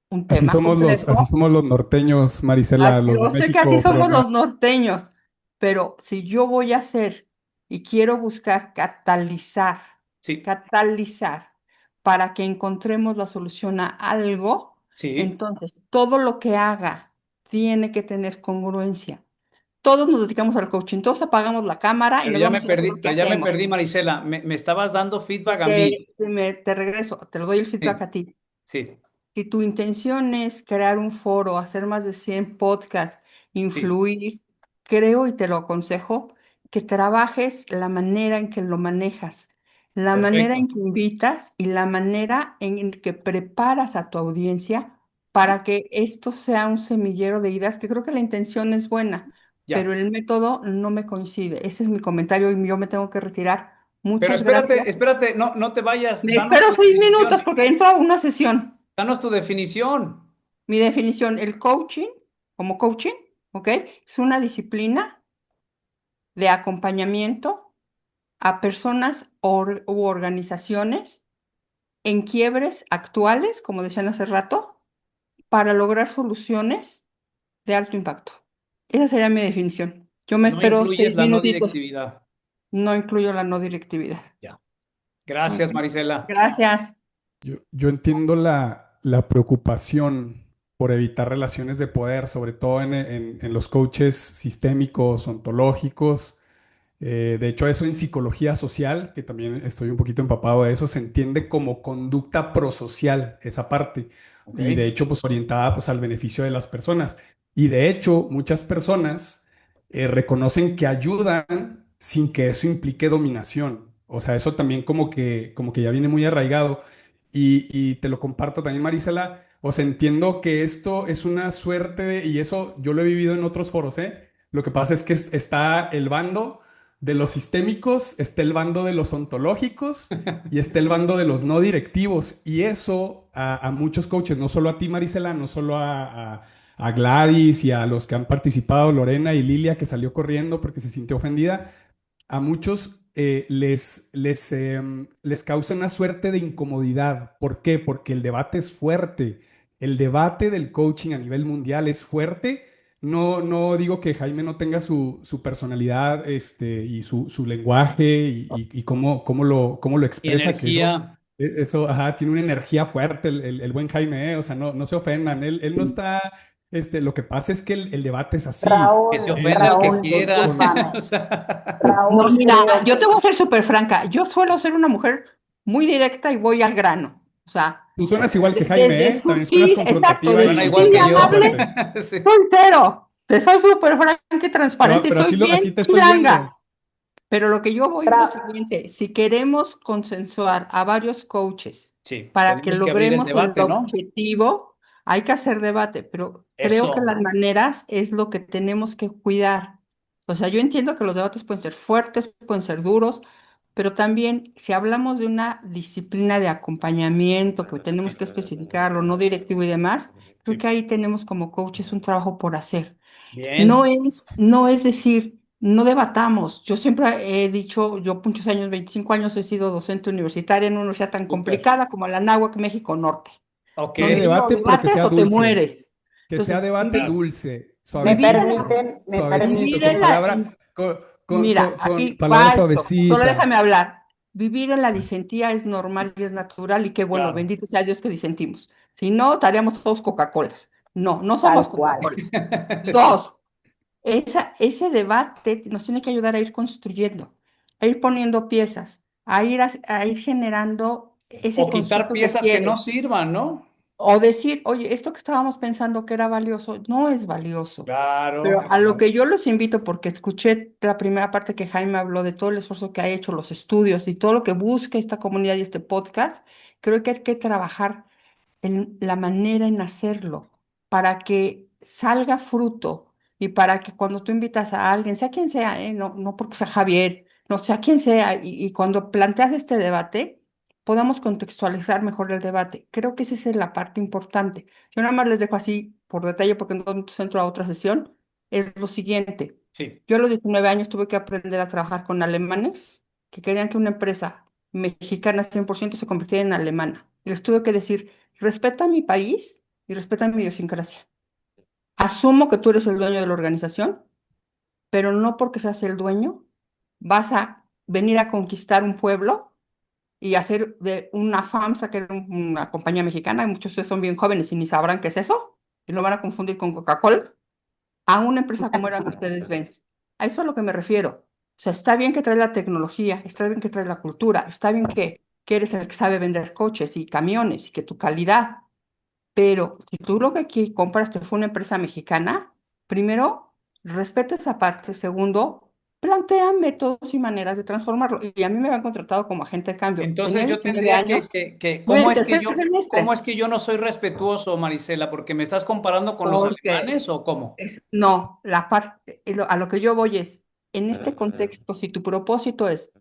tema Así complejo. somos los norteños, Marisela, los de Yo sé que así México, somos pero los norteños, pero si yo voy a hacer y quiero buscar Sí. catalizar para que encontremos la solución a algo, Sí. entonces todo lo que haga tiene que tener congruencia. Todos nos dedicamos al coaching, todos apagamos la cámara y Pero nos ya vamos me a ir a hacer perdí, lo que pero ya me hacemos. perdí, Marisela. Me estabas dando feedback a mí. Te regreso, te lo doy el feedback Sí. a ti. Sí. Si tu intención es crear un foro, hacer más de 100 podcasts, Sí. influir, creo y te lo aconsejo que trabajes la manera en que lo manejas, la manera en Perfecto. que invitas y la manera en que preparas a tu audiencia Ajá. para que esto sea un semillero de ideas, que creo que la intención es buena, pero Ya. el método no me coincide. Ese es mi comentario y yo me tengo que retirar. Pero Muchas gracias. espérate, espérate, no, no te vayas. Me Danos espero tu 6 minutos definición. porque entro a una sesión. Danos tu definición. Mi definición, el coaching, como coaching, ¿ok? Es una disciplina de acompañamiento a personas u organizaciones en quiebres actuales, como decían hace rato, para lograr soluciones de alto impacto. Esa sería mi definición. Yo me No espero incluyes seis la no minutitos. directividad. No incluyo la no directividad. Ya. ¿Ok? Gracias, Marisela. Gracias. yo entiendo la preocupación por evitar relaciones de poder, sobre todo en los coaches sistémicos, ontológicos. De hecho, eso en psicología social, que también estoy un poquito empapado de eso, se entiende como conducta prosocial, esa parte, Ok. y de hecho, pues orientada pues, al beneficio de las personas. Y de hecho, muchas personas reconocen que ayudan sin que eso implique dominación. O sea, eso también como que ya viene muy arraigado. Y te lo comparto también, Marisela. O sea, entiendo que esto es una suerte y eso yo lo he vivido en otros foros, ¿eh? Lo que pasa es que está el bando de los sistémicos, está el bando de los ontológicos y está el bando de los no directivos. Y eso a muchos coaches, no solo a ti, Marisela, no solo a Gladys y a los que han participado, Lorena y Lilia, que salió corriendo porque se sintió ofendida, a muchos les causa una suerte de incomodidad. ¿Por qué? Porque el debate es fuerte. El debate del coaching a nivel mundial es fuerte. No, no digo que Jaime no tenga su personalidad y su lenguaje y cómo lo Y expresa, que eso energía. Eso, ajá, tiene una energía fuerte el buen Jaime, ¿eh? O sea, no se ofendan. Él no está, lo que pasa es que el debate es así. Que se Raúl, ofenda el que Raúl, quiera. discúlpame. O sea, No, Raúl, mira, creo yo te que voy a ser súper franca. Yo suelo ser una mujer muy directa y voy al grano. O sea, Tú suenas igual que Jaime, desde ¿eh? También suenas sutil, exacto, confrontativa de suena y igual sutil y que fuerte, yo. amable, fuerte. Sí. soy cero. Te soy súper franca y Pero, transparente y pero soy así bien te estoy viendo. chilanga. Pero lo que yo voy es lo Ra- siguiente, si queremos consensuar a varios coaches Sí, para que tenemos que abrir el logremos el debate, ¿no? objetivo, hay que hacer debate, pero creo que Eso. las maneras es lo que tenemos que cuidar. O sea, yo entiendo que los debates pueden ser fuertes, pueden ser duros, pero también si hablamos de una disciplina de acompañamiento que tenemos que especificarlo, no directivo y demás, creo que Sí. ahí tenemos como coaches un trabajo por hacer. Bien. No es decir, no debatamos. Yo siempre he dicho, yo muchos años, 25 años he sido docente universitaria en una universidad tan Súper. complicada como la Anáhuac, México Norte, Ok. Quiere donde sí o debate, pero que debates sea o te dulce. mueres. Que sea Entonces, debate Claro. dulce, ¿Me suavecito, me suavecito, vivir con en la, palabra, mira, con aquí, palabras alto, solo suavecitas. déjame hablar. Vivir en la disentía es normal y es natural y qué bueno, Claro. bendito sea Dios que disentimos. Si no, estaríamos todos Coca-Colas. No, no somos tal cual? Coca-Cola. Sí. Dos, ese debate nos tiene que ayudar a ir construyendo, a ir poniendo piezas, a ir generando ese O quitar constructo que piezas que no quieres. sirvan, ¿no? O decir, oye, esto que estábamos pensando que era valioso, no es valioso. Claro, Pero a lo claro. que yo los invito, porque escuché la primera parte que Jaime habló de todo el esfuerzo que ha hecho, los estudios y todo lo que busca esta comunidad y este podcast, creo que hay que trabajar en la manera en hacerlo para que salga fruto y para que cuando tú invitas a alguien, sea quien sea, no porque sea Javier, no sea quien sea, y cuando planteas este debate, podamos contextualizar mejor el debate. Creo que esa es la parte importante. Yo nada más les dejo así por detalle porque no entro a otra sesión. Es lo siguiente. Sí. Yo a los 19 años tuve que aprender a trabajar con alemanes que querían que una empresa mexicana 100% se convirtiera en alemana. Y les tuve que decir, respeta mi país y respeta mi idiosincrasia. Asumo que tú eres el dueño de la organización, pero no porque seas el dueño vas a venir a conquistar un pueblo y hacer de una FAMSA, que era una compañía mexicana, y muchos de ustedes son bien jóvenes y ni sabrán qué es eso, y lo van a confundir con Coca-Cola, a una empresa como era Mercedes-Benz. A eso es a lo que me refiero. O sea, está bien que traes la tecnología, está bien que traes la cultura, está bien que eres el que sabe vender coches y camiones y que tu calidad. Pero si tú lo que aquí compraste fue una empresa mexicana, primero, respeta esa parte. Segundo, plantea métodos y maneras de transformarlo. Y a mí me habían contratado como agente de cambio. Entonces Tenía yo 19 tendría años, voy ¿cómo en es que tercer yo, cómo es trimestre, que yo no soy respetuoso, Marisela? ¿Porque me estás comparando con los porque alemanes o cómo? no, la parte, a lo que yo voy es, en este contexto, si tu propósito es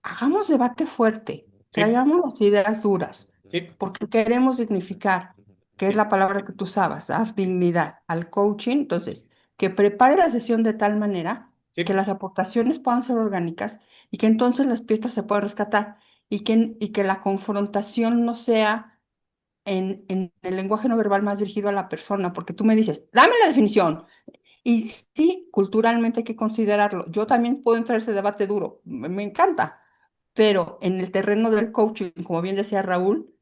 hagamos debate fuerte, Sí, traigamos las ideas duras, sí, porque queremos dignificar, que es sí, la palabra que tú usabas, dar dignidad al coaching. Entonces, que prepare la sesión de tal manera que sí. las aportaciones puedan ser orgánicas y que entonces las piezas se puedan rescatar y que la confrontación no sea en el lenguaje no verbal más dirigido a la persona, porque tú me dices, dame la definición. Y sí, culturalmente hay que considerarlo. Yo también puedo entrar a ese debate duro, me encanta, pero en el terreno del coaching, como bien decía Raúl,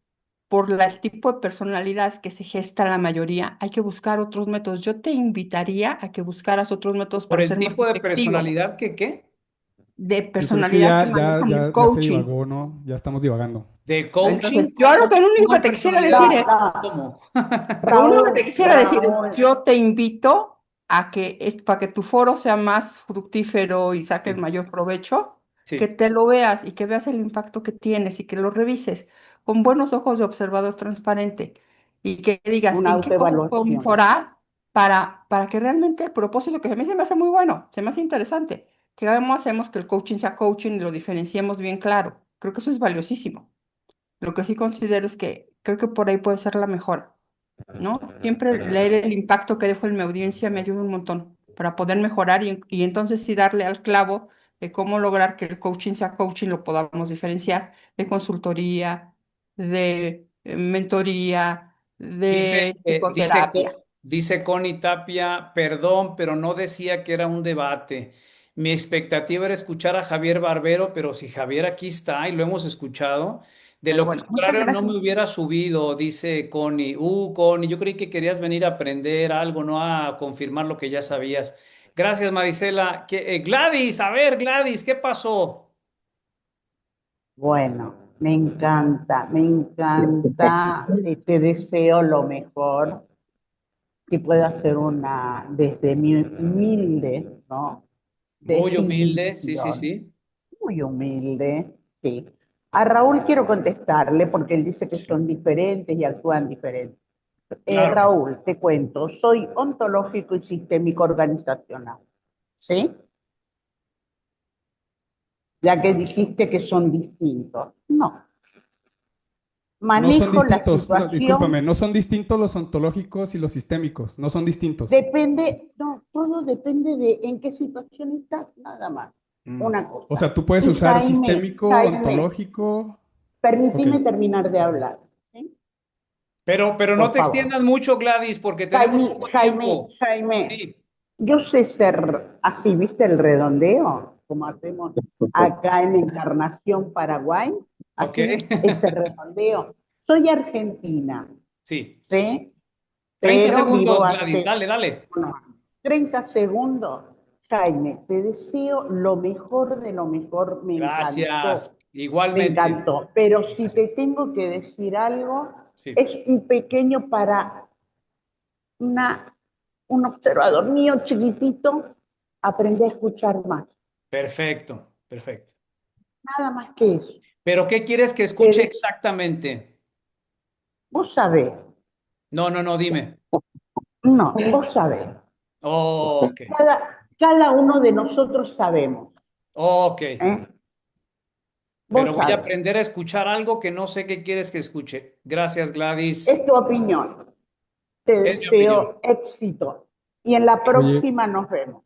por el tipo de personalidad que se gesta la mayoría, hay que buscar otros métodos. Yo te invitaría a que buscaras otros métodos Por para el ser más tipo de efectivo, personalidad que, ¿qué? de Yo creo que personalidad que manejan el ya se coaching. divagó, ¿no? Ya estamos divagando. ¿De Entonces, coaching? yo lo que lo único ¿Cómo que en te quisiera No, decir personalidad? es, no, ¿Cómo? lo único que te Raúl, quisiera decir es, Raúl, yo te invito a que, para que tu foro sea más fructífero y saques Sí, mayor provecho, que sí, te lo veas y que veas el impacto que tienes y que lo revises con buenos ojos de observador transparente y que digas una en qué cosas puedo autoevaluación. mejorar para que realmente el propósito que a mí se me hace muy bueno, se me hace interesante, que hacemos que el coaching sea coaching y lo diferenciemos bien claro. Creo que eso es valiosísimo. Lo que sí considero es que creo que por ahí puede ser la mejora, ¿no? Siempre leer el impacto que dejo en mi audiencia me ayuda un montón para poder mejorar y entonces sí darle al clavo de cómo lograr que el coaching sea coaching, lo podamos diferenciar de consultoría, de mentoría, de psicoterapia. Dice Connie Tapia, perdón, pero no decía que era un debate. Mi expectativa era escuchar a Javier Barbero, pero si Javier aquí está y lo hemos escuchado, De Pero lo bueno, muchas contrario, no gracias. me hubiera subido, dice Connie. Connie, yo creí que querías venir a aprender algo, no a confirmar lo que ya sabías. Gracias, Marisela. Gladys, a ver, Gladys, ¿qué pasó? Bueno, me encanta, te deseo lo mejor, que pueda hacer desde mi humilde, ¿no? Muy humilde, sí, sí, Definición, sí. muy humilde, sí. A Raúl quiero contestarle porque él dice que Sí, son diferentes y actúan diferentes. claro que sí. Raúl, te cuento, soy ontológico y sistémico organizacional, ¿sí? Ya que dijiste que son distintos. No, No son manejo la distintos, no, situación, discúlpame, no son distintos los ontológicos y los sistémicos, no son distintos. depende, no, todo depende de en qué situación estás, nada más. Mm. Una O cosa. sea, tú puedes Y usar sistémico, ontológico. Ok. permitime terminar de hablar, ¿sí? Pero no Por te favor. extiendas mucho, Gladys, porque tenemos poco tiempo. Jaime, Sí, yo sé ser así, ¿viste el redondeo? Como hacemos acá en Encarnación, Paraguay, ok. así, ese redondeo. Soy argentina, Sí. ¿sí? 30 Pero vivo segundos, Gladys, hace dale, dale. unos años. 30 segundos. Jaime, te deseo lo mejor de lo mejor, Gracias. me Igualmente. encantó. Pero si te Gracias. tengo que decir algo, Sí. es un pequeño para una, un observador mío chiquitito, aprende a escuchar más. Perfecto, perfecto. Nada más que eso. Pero ¿qué quieres que escuche Te- exactamente? Vos sabés, No, no, no, dime. no, vos sabés. Ok, Cada uno de nosotros sabemos, ok. ¿eh? Pero Vos voy a sabés. aprender a escuchar algo que no sé qué quieres que escuche. Gracias, Es Gladys. tu opinión. Te Es mi opinión. deseo éxito. Y en la Oye, próxima nos vemos.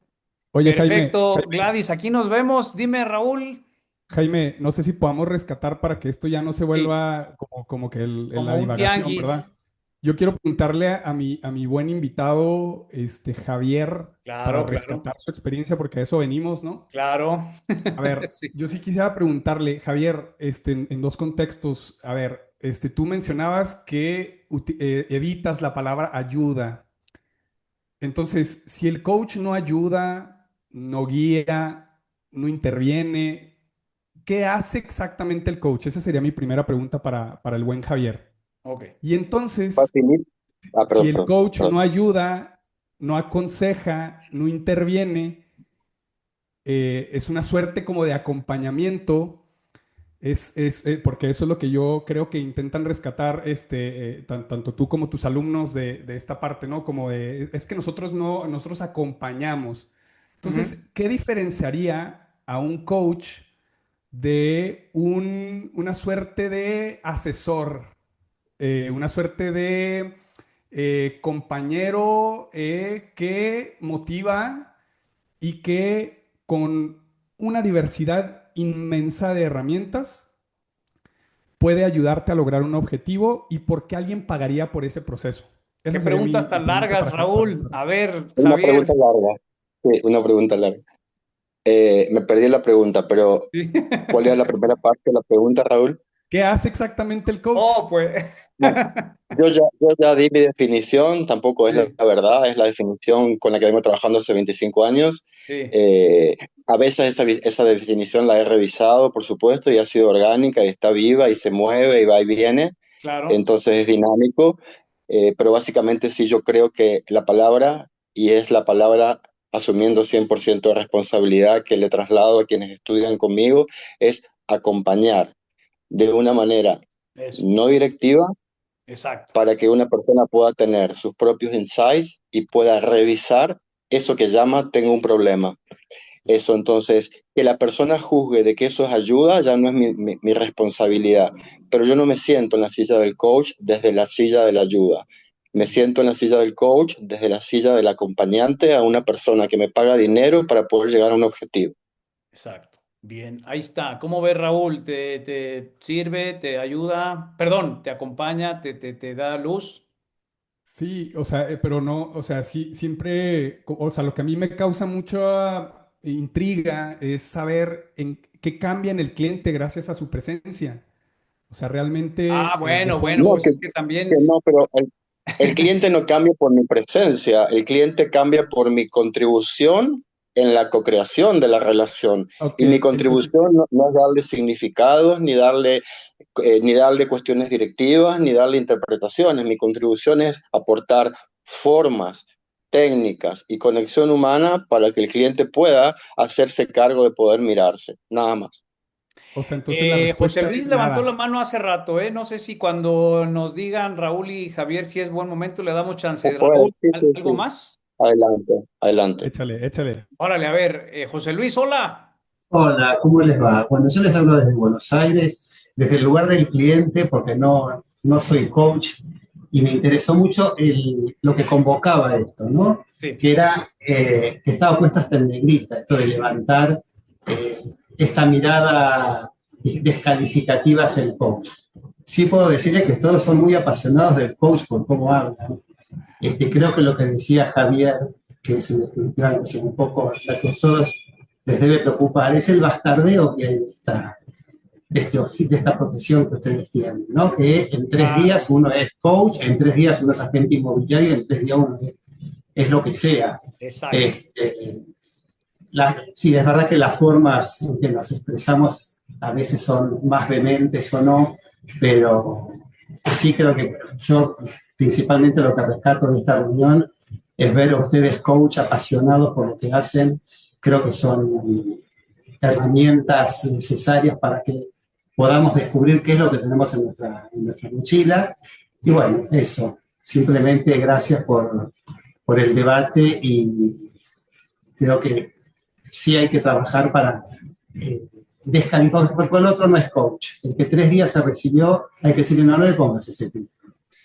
oye, Perfecto, Gladys. Aquí nos vemos. Dime, Raúl. Jaime, no sé si podamos rescatar para que esto ya no se Sí, vuelva como que la como un divagación, tianguis. ¿verdad? Yo quiero preguntarle a mi buen invitado, Javier, para Claro, claro, rescatar su experiencia, porque a eso venimos, ¿no? claro. A ver, Sí. yo sí quisiera preguntarle, Javier, en dos contextos. A ver, tú mencionabas que evitas la palabra ayuda. Entonces, si el coach no ayuda, no guía, no interviene, ¿qué hace exactamente el coach? Esa sería mi primera pregunta para el buen Javier. Ok. Y entonces, Facilita. Ah, si perdón, el perdón, coach perdón. no ayuda, no aconseja, no interviene, es una suerte como de acompañamiento, porque eso es lo que yo creo que intentan rescatar tanto tú como tus alumnos de esta parte, ¿no? Como es que nosotros no, nosotros acompañamos. Ujú. Entonces, ¿qué diferenciaría a un coach de una suerte de asesor, una suerte de compañero que motiva y que con una diversidad inmensa de herramientas puede ayudarte a lograr un objetivo y por qué alguien pagaría por ese proceso? Qué Esa sería preguntas mi tan pregunta largas, Raúl. A ver, Una pregunta Javier. larga. Sí, una pregunta larga. Me perdí la pregunta, pero Sí. ¿cuál era la primera parte de la pregunta, Raúl? ¿Qué hace exactamente el coach? Oh, pues. No, yo ya di mi definición, tampoco es Sí, la verdad, es la definición con la que vengo trabajando hace 25 años. sí, Eh, a veces esa definición la he revisado, por supuesto, y ha sido orgánica y está viva y se mueve y va y viene, claro. entonces es dinámico, pero básicamente sí yo creo que la palabra, y es la palabra asumiendo 100% de responsabilidad que le traslado a quienes estudian conmigo, es acompañar de una manera Eso, no directiva exacto. para que una persona pueda tener sus propios insights y pueda revisar eso que llama tengo un problema. Eso entonces, que la persona juzgue de que eso es ayuda ya no es mi responsabilidad, pero yo no me siento en la silla del coach desde la silla de la ayuda. Me siento en la silla del coach desde la silla del acompañante a una persona que me paga dinero para poder llegar a un objetivo. Exacto. Bien, ahí está. ¿Cómo ves, Raúl? ¿Te sirve? ¿Te ayuda? Perdón, ¿te acompaña? ¿Te da luz? Sí, o sea, pero no, o sea, sí, siempre, o sea, lo que a mí me causa mucha intriga es saber en qué cambia en el cliente gracias a su presencia. O sea, realmente de Bueno, bueno, No, pues es que que también, no, pero el cliente no cambia por mi presencia, el cliente cambia por mi contribución en la co-creación de la relación. Ok, Y mi entonces, contribución no es darle significados, ni darle cuestiones directivas, ni darle interpretaciones. Mi contribución es aportar formas, técnicas y conexión humana para que el cliente pueda hacerse cargo de poder mirarse, nada más. o sea, entonces la José respuesta Luis es levantó la nada. mano hace rato, ¿eh? No sé si cuando nos digan Raúl y Javier si es buen momento le damos chance. Pues, Raúl, sí, sí, ¿algo sí. más? Adelante, adelante. Échale, échale. Órale, a ver, José Luis, hola. Hola, ¿cómo les va? Bueno, yo les hablo desde Buenos Aires, desde el lugar del cliente, porque no soy coach, y me interesó mucho lo que convocaba esto, ¿no? Sí. Que era, que estaba puesto hasta en negrita, esto de levantar eh, esta mirada descalificativa hacia el coach. Sí puedo decirles que todos son muy apasionados del coach por cómo hablan. Creo que lo que decía Javier, que es en definitiva es un poco la que a todos les debe preocupar, es el bastardeo que hay de esta profesión que ustedes tienen, ¿no? Que en 3 días Claro, uno es coach, en 3 días uno es agente inmobiliario, en 3 días uno es lo que sea. exacto. Este, sí, es verdad que las formas en que nos expresamos a veces son más vehementes o no, pero sí creo que yo principalmente lo que rescato de esta reunión es ver a ustedes coach apasionados por lo que hacen. Creo que son herramientas necesarias para que podamos descubrir qué es lo que tenemos en nuestra mochila. Y bueno, eso. Simplemente gracias por el debate y creo que sí hay que trabajar para descalificar, porque el otro no es coach. El que 3 días se recibió, hay que decirle, no le pongas ese tipo.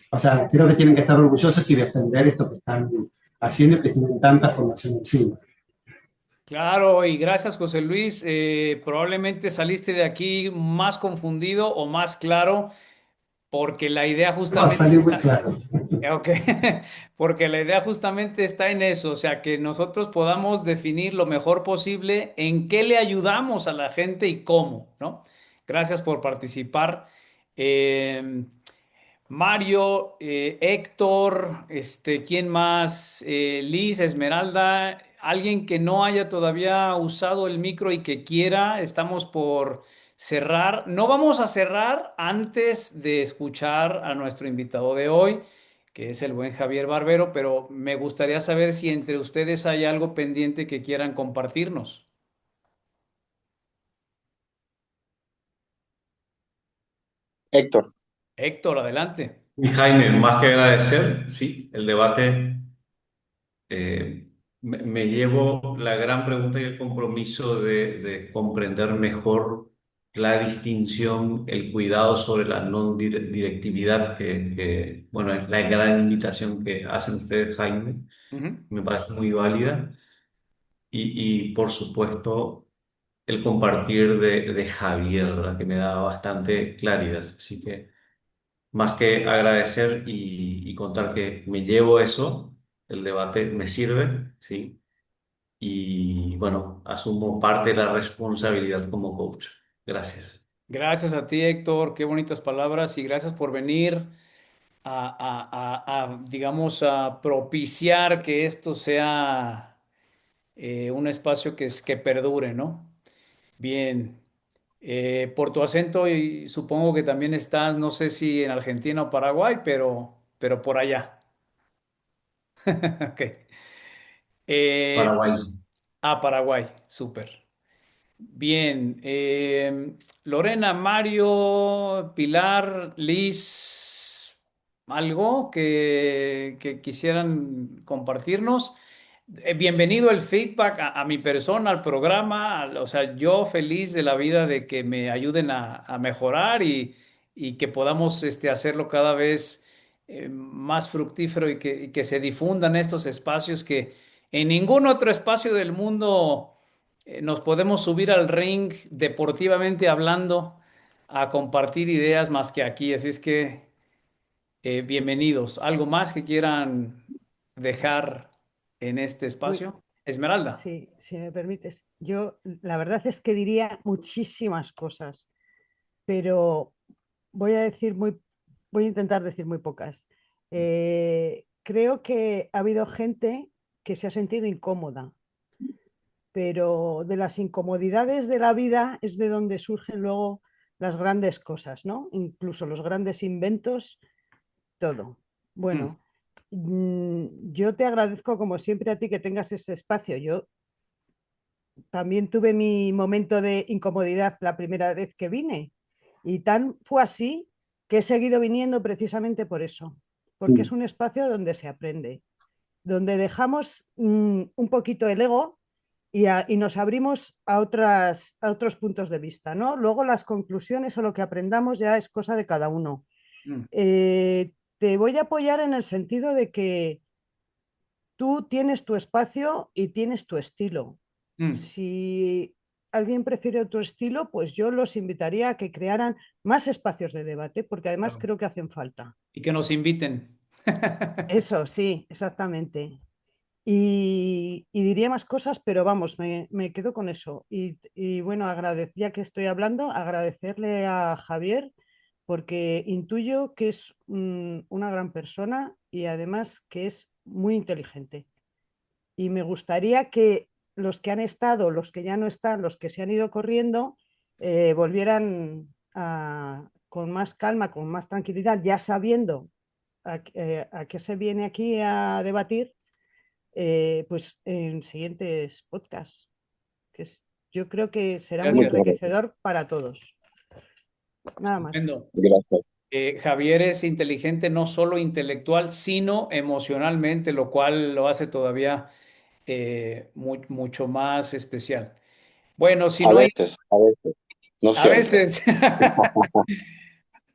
O sea, creo que tienen que estar orgullosos y defender esto que están haciendo y que tienen tanta formación encima. Claro, y gracias, José Luis. Probablemente saliste de aquí más confundido o más claro, porque la idea No, justamente salió muy está, claro. ok, porque la idea justamente está en eso, o sea, que nosotros podamos definir lo mejor posible en qué le ayudamos a la gente y cómo, ¿no? Gracias por participar. Eh, Mario, Héctor, ¿quién más? Liz, Esmeralda, alguien que no haya todavía usado el micro y que quiera, estamos por cerrar. No vamos a cerrar antes de escuchar a nuestro invitado de hoy, que es el buen Javier Barbero, pero me gustaría saber si entre ustedes hay algo pendiente que quieran compartirnos. Héctor. Héctor, adelante. Y Jaime, más que agradecer, sí, el debate, me llevo la gran pregunta y el compromiso de comprender mejor la distinción, el cuidado sobre la no directividad bueno, es la gran invitación que hacen ustedes, Jaime, Ujú. me parece muy válida y por supuesto el compartir de Javier, ¿verdad? Que me da bastante claridad, así que más que agradecer y contar que me llevo eso, el debate me sirve, ¿sí? Y bueno, asumo parte de la responsabilidad como coach. Gracias. Gracias a ti, Héctor. Qué bonitas palabras y gracias por venir digamos, a propiciar que esto sea un espacio que perdure, ¿no? Bien. Por tu acento y supongo que también estás, no sé si en Argentina o Paraguay, pero por allá. Ok. Paraguay. Pues, Paraguay, súper. Bien, Lorena, Mario, Pilar, Liz, ¿algo que quisieran compartirnos? Bienvenido el feedback a mi persona, al programa, o sea, yo feliz de la vida de que me ayuden a mejorar y que podamos hacerlo cada vez más fructífero y que se difundan estos espacios que en ningún otro espacio del mundo nos podemos subir al ring deportivamente hablando a compartir ideas más que aquí. Así es que bienvenidos. ¿Algo más que quieran dejar en este Uy, espacio? Esmeralda. sí, si me permites. Yo la verdad es que diría muchísimas cosas, pero voy a intentar decir muy pocas. Creo que ha habido gente que se ha sentido incómoda, pero de las incomodidades de la vida es de donde surgen luego las grandes cosas, ¿no? Incluso los grandes inventos, todo. Bueno, yo te agradezco como siempre a ti que tengas ese espacio. Yo también tuve mi momento de incomodidad la primera vez que vine y tan fue así que he seguido viniendo precisamente por eso, porque es un espacio donde se aprende, donde dejamos un poquito el ego y nos abrimos a otros puntos de vista, ¿no? Luego las conclusiones o lo que aprendamos ya es cosa de cada uno. Te voy a apoyar en el sentido de que tú tienes tu espacio y tienes tu estilo. Si alguien prefiere otro estilo, pues yo los invitaría a que crearan más espacios de debate, porque además Claro. creo que hacen falta. Y que nos inviten. Eso, sí, exactamente. Y diría más cosas, pero vamos, me quedo con eso. Y bueno, ya que estoy hablando, agradecerle a Javier porque intuyo que es una gran persona y además que es muy inteligente. Y me gustaría que los que han estado, los que ya no están, los que se han ido corriendo, volvieran con más calma, con más tranquilidad, ya sabiendo a qué se viene aquí a debatir, pues en siguientes podcasts, yo creo que será muy Gracias. enriquecedor para todos. Nada más. Estupendo. Gracias. Javier es inteligente no solo intelectual, sino emocionalmente, lo cual lo hace todavía mucho más especial. Bueno, si A no hay, veces, no a siempre. veces,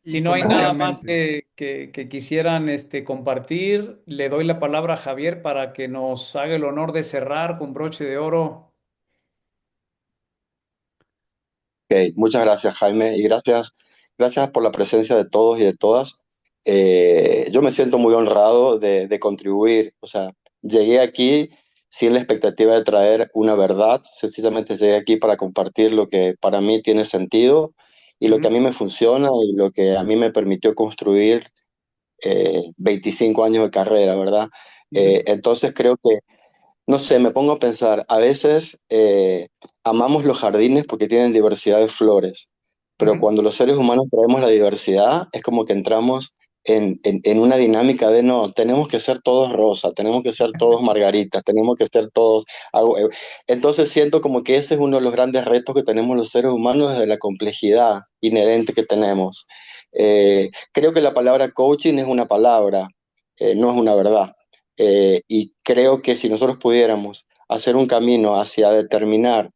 si Y no hay nada más comercialmente. que quisieran compartir, le doy la palabra a Javier para que nos haga el honor de cerrar con broche de oro. Ok, muchas gracias, Jaime, y gracias por la presencia de todos y de todas. Yo me siento muy honrado de contribuir. O sea, llegué aquí sin la expectativa de traer una verdad, sencillamente llegué aquí para compartir lo que para mí tiene sentido y lo que a mí me funciona y lo que a mí me permitió construir 25 años de carrera, ¿verdad? Entonces creo que no sé, me pongo a pensar, a veces amamos los jardines porque tienen diversidad de flores, pero cuando los seres humanos traemos la diversidad, es como que entramos en una dinámica de no, tenemos que ser todos rosa, tenemos que ser todos margaritas, tenemos que ser todos... Entonces siento como que ese es uno de los grandes retos que tenemos los seres humanos desde la complejidad inherente que tenemos. Creo que la palabra coaching es una palabra, no es una verdad. Y creo que si nosotros pudiéramos hacer un camino hacia determinar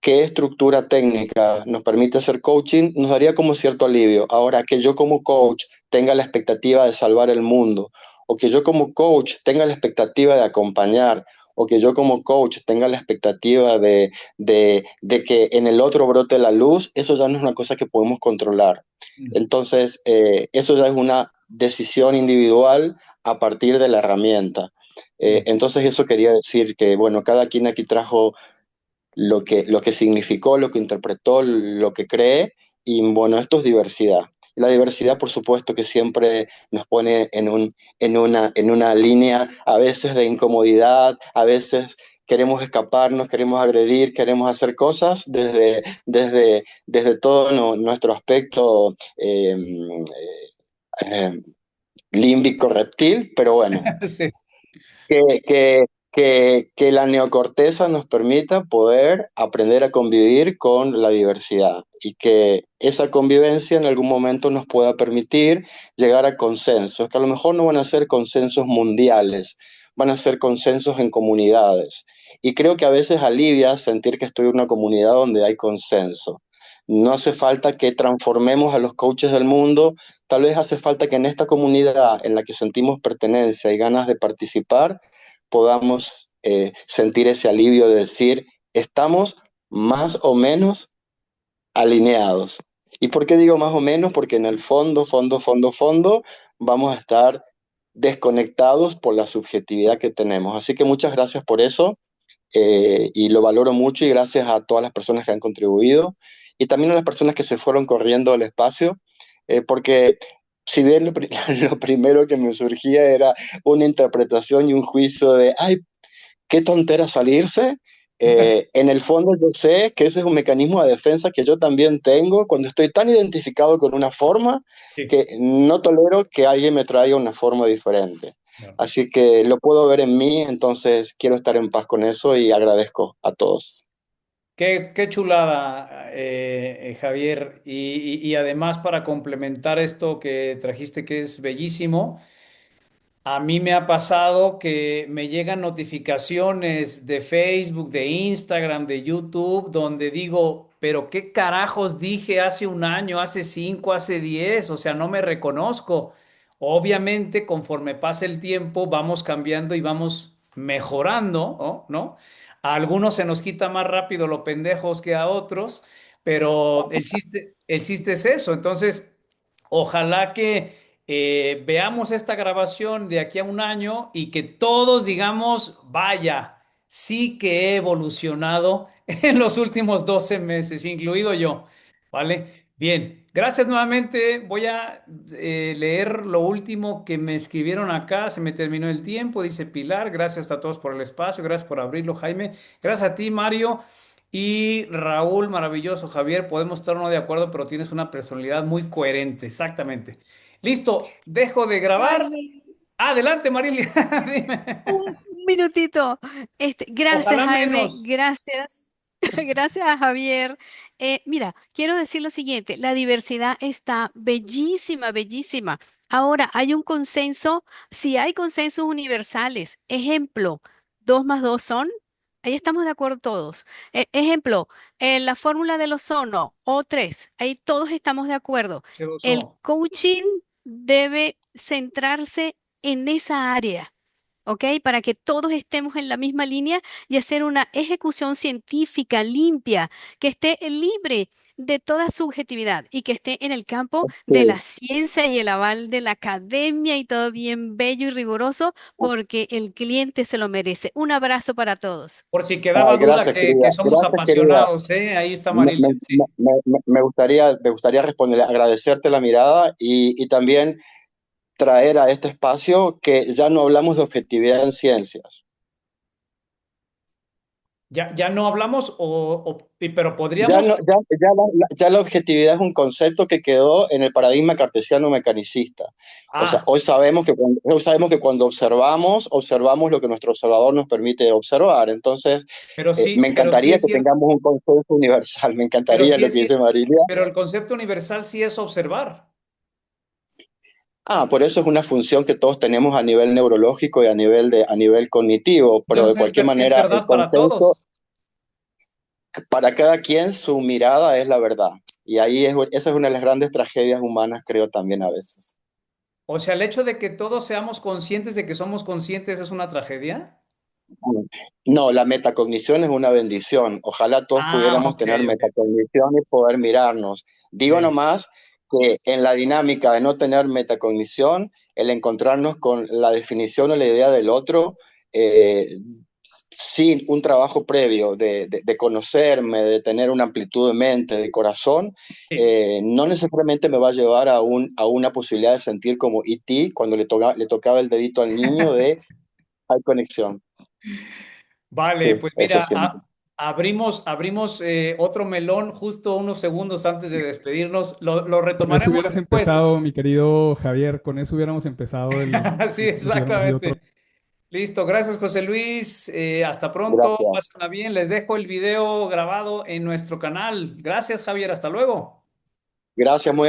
qué estructura técnica nos permite hacer coaching, nos daría como cierto alivio. Ahora, que yo como coach tenga la expectativa de salvar el mundo, o que yo como coach tenga la expectativa de acompañar, o que yo como coach tenga la expectativa de que en el otro brote la luz, eso ya no es una cosa que podemos controlar. Entonces, eso ya es una decisión individual a partir de la herramienta. Entonces, eso quería decir que, bueno, cada quien aquí trajo lo que significó, lo que interpretó, lo que cree, y bueno, esto es diversidad. La diversidad, por supuesto, que siempre nos pone en una línea a veces de incomodidad, a veces queremos escaparnos, queremos agredir, queremos hacer cosas desde todo nuestro aspecto límbico reptil, pero bueno, Sí. que la neocorteza nos permita poder aprender a convivir con la diversidad y que esa convivencia en algún momento nos pueda permitir llegar a consensos, que a lo mejor no van a ser consensos mundiales, van a ser consensos en comunidades. Y creo que a veces alivia sentir que estoy en una comunidad donde hay consenso. No hace falta que transformemos a los coaches del mundo, tal vez hace falta que en esta comunidad en la que sentimos pertenencia y ganas de participar, podamos sentir ese alivio de decir, estamos más o menos alineados. ¿Y por qué digo más o menos? Porque en el fondo, vamos a estar desconectados por la subjetividad que tenemos. Así que muchas gracias por eso y lo valoro mucho y gracias a todas las personas que han contribuido y también a las personas que se fueron corriendo al espacio. porque si bien lo primero que me surgía era una interpretación y un juicio de, ay, qué tontera salirse. En el fondo yo sé que ese es un mecanismo de defensa que yo también tengo cuando estoy tan identificado con una forma Sí, que no tolero que alguien me traiga una forma diferente. claro. Así que lo puedo ver en mí, entonces quiero estar en paz con eso y agradezco a todos. Qué chulada, Javier. Y además para complementar esto que trajiste, que es bellísimo, a mí me ha pasado que me llegan notificaciones de Facebook, de Instagram, de YouTube, donde digo, pero ¿qué carajos dije hace un año, hace 5, hace 10? O sea, no me reconozco. Obviamente, conforme pasa el tiempo, vamos cambiando y vamos mejorando, ¿no? A algunos se nos quita más rápido lo pendejos que a otros, pero el chiste es eso. Entonces, ojalá que veamos esta grabación de aquí a un año y que todos digamos, vaya, sí que he evolucionado en los últimos 12 meses, incluido yo, ¿vale? Bien, gracias nuevamente. Voy a leer lo último que me escribieron acá. Se me terminó el tiempo, dice Pilar. Gracias a todos por el espacio, gracias por abrirlo, Jaime. Gracias a ti, Mario. Y Raúl, maravilloso, Javier, podemos estar uno de acuerdo, pero tienes una personalidad muy coherente, exactamente. Listo, dejo de grabar. Jaime, Adelante, Marilia, dime. un minutito. Gracias, Ojalá Jaime. menos. Gracias. Gracias, Javier. Mira, quiero decir lo siguiente, la diversidad está bellísima, bellísima. Ahora, hay un consenso, si hay consensos universales, ejemplo, 2 más 2 son, ahí estamos de acuerdo todos. Ejemplo, la fórmula del ozono, O3, ahí todos estamos de acuerdo. ¿Qué El oso? coaching debe centrarse en esa área. ¿Ok? Para que todos estemos en la misma línea y hacer una ejecución científica limpia, que esté libre de toda subjetividad y que esté en el campo de la Sí. ciencia y el aval de la academia y todo bien bello y riguroso, porque el cliente se lo merece. Un abrazo para todos. Por si quedaba Ay, duda gracias, que querida. somos Gracias, querida. apasionados, ¿eh? Ahí está Me, Marilia, me- sí. me gustaría responderle, agradecerte la mirada y también traer a este espacio que ya no hablamos de objetividad en ciencias. Ya no hablamos, pero Ya, podríamos. no, ya la objetividad es un concepto que quedó en el paradigma cartesiano mecanicista. O sea, Ah, hoy sabemos que cuando observamos, observamos lo que nuestro observador nos permite observar. Entonces, me pero sí encantaría es que cierto. tengamos un consenso universal. Me Pero encantaría sí lo es que dice cierto. Marilia. Pero el concepto universal sí es observar. Ah, por eso es una función que todos tenemos a nivel neurológico y a nivel cognitivo, pero de Entonces cualquier es manera el verdad para consenso, todos. para cada quien su mirada es la verdad. Y esa es una de las grandes tragedias humanas, creo también a veces. O sea, el hecho de que todos seamos conscientes de que somos conscientes es una tragedia. No, la metacognición es una bendición. Ojalá todos Ah, pudiéramos ok, tener ok. metacognición y poder mirarnos. Digo Bien. nomás que en la dinámica de no tener metacognición, el encontrarnos con la definición o la idea del otro, eh, sin un trabajo previo de conocerme, de tener una amplitud de mente, de corazón, Sí. no necesariamente me va a llevar a una posibilidad de sentir como E.T. cuando le tocaba el dedito al niño de hay conexión. Vale, Sí, pues eso mira, siempre. abrimos otro melón justo unos segundos antes de despedirnos. Lo Con eso retomaremos hubieras después. empezado, mi querido Javier, con eso hubiéramos empezado Sí, nos hubiéramos ido otro. exactamente. Listo, gracias José Luis. Hasta pronto, Gracias. pásenla bien. Les dejo el video grabado en nuestro canal. Gracias, Javier. Hasta luego. Gracias, muy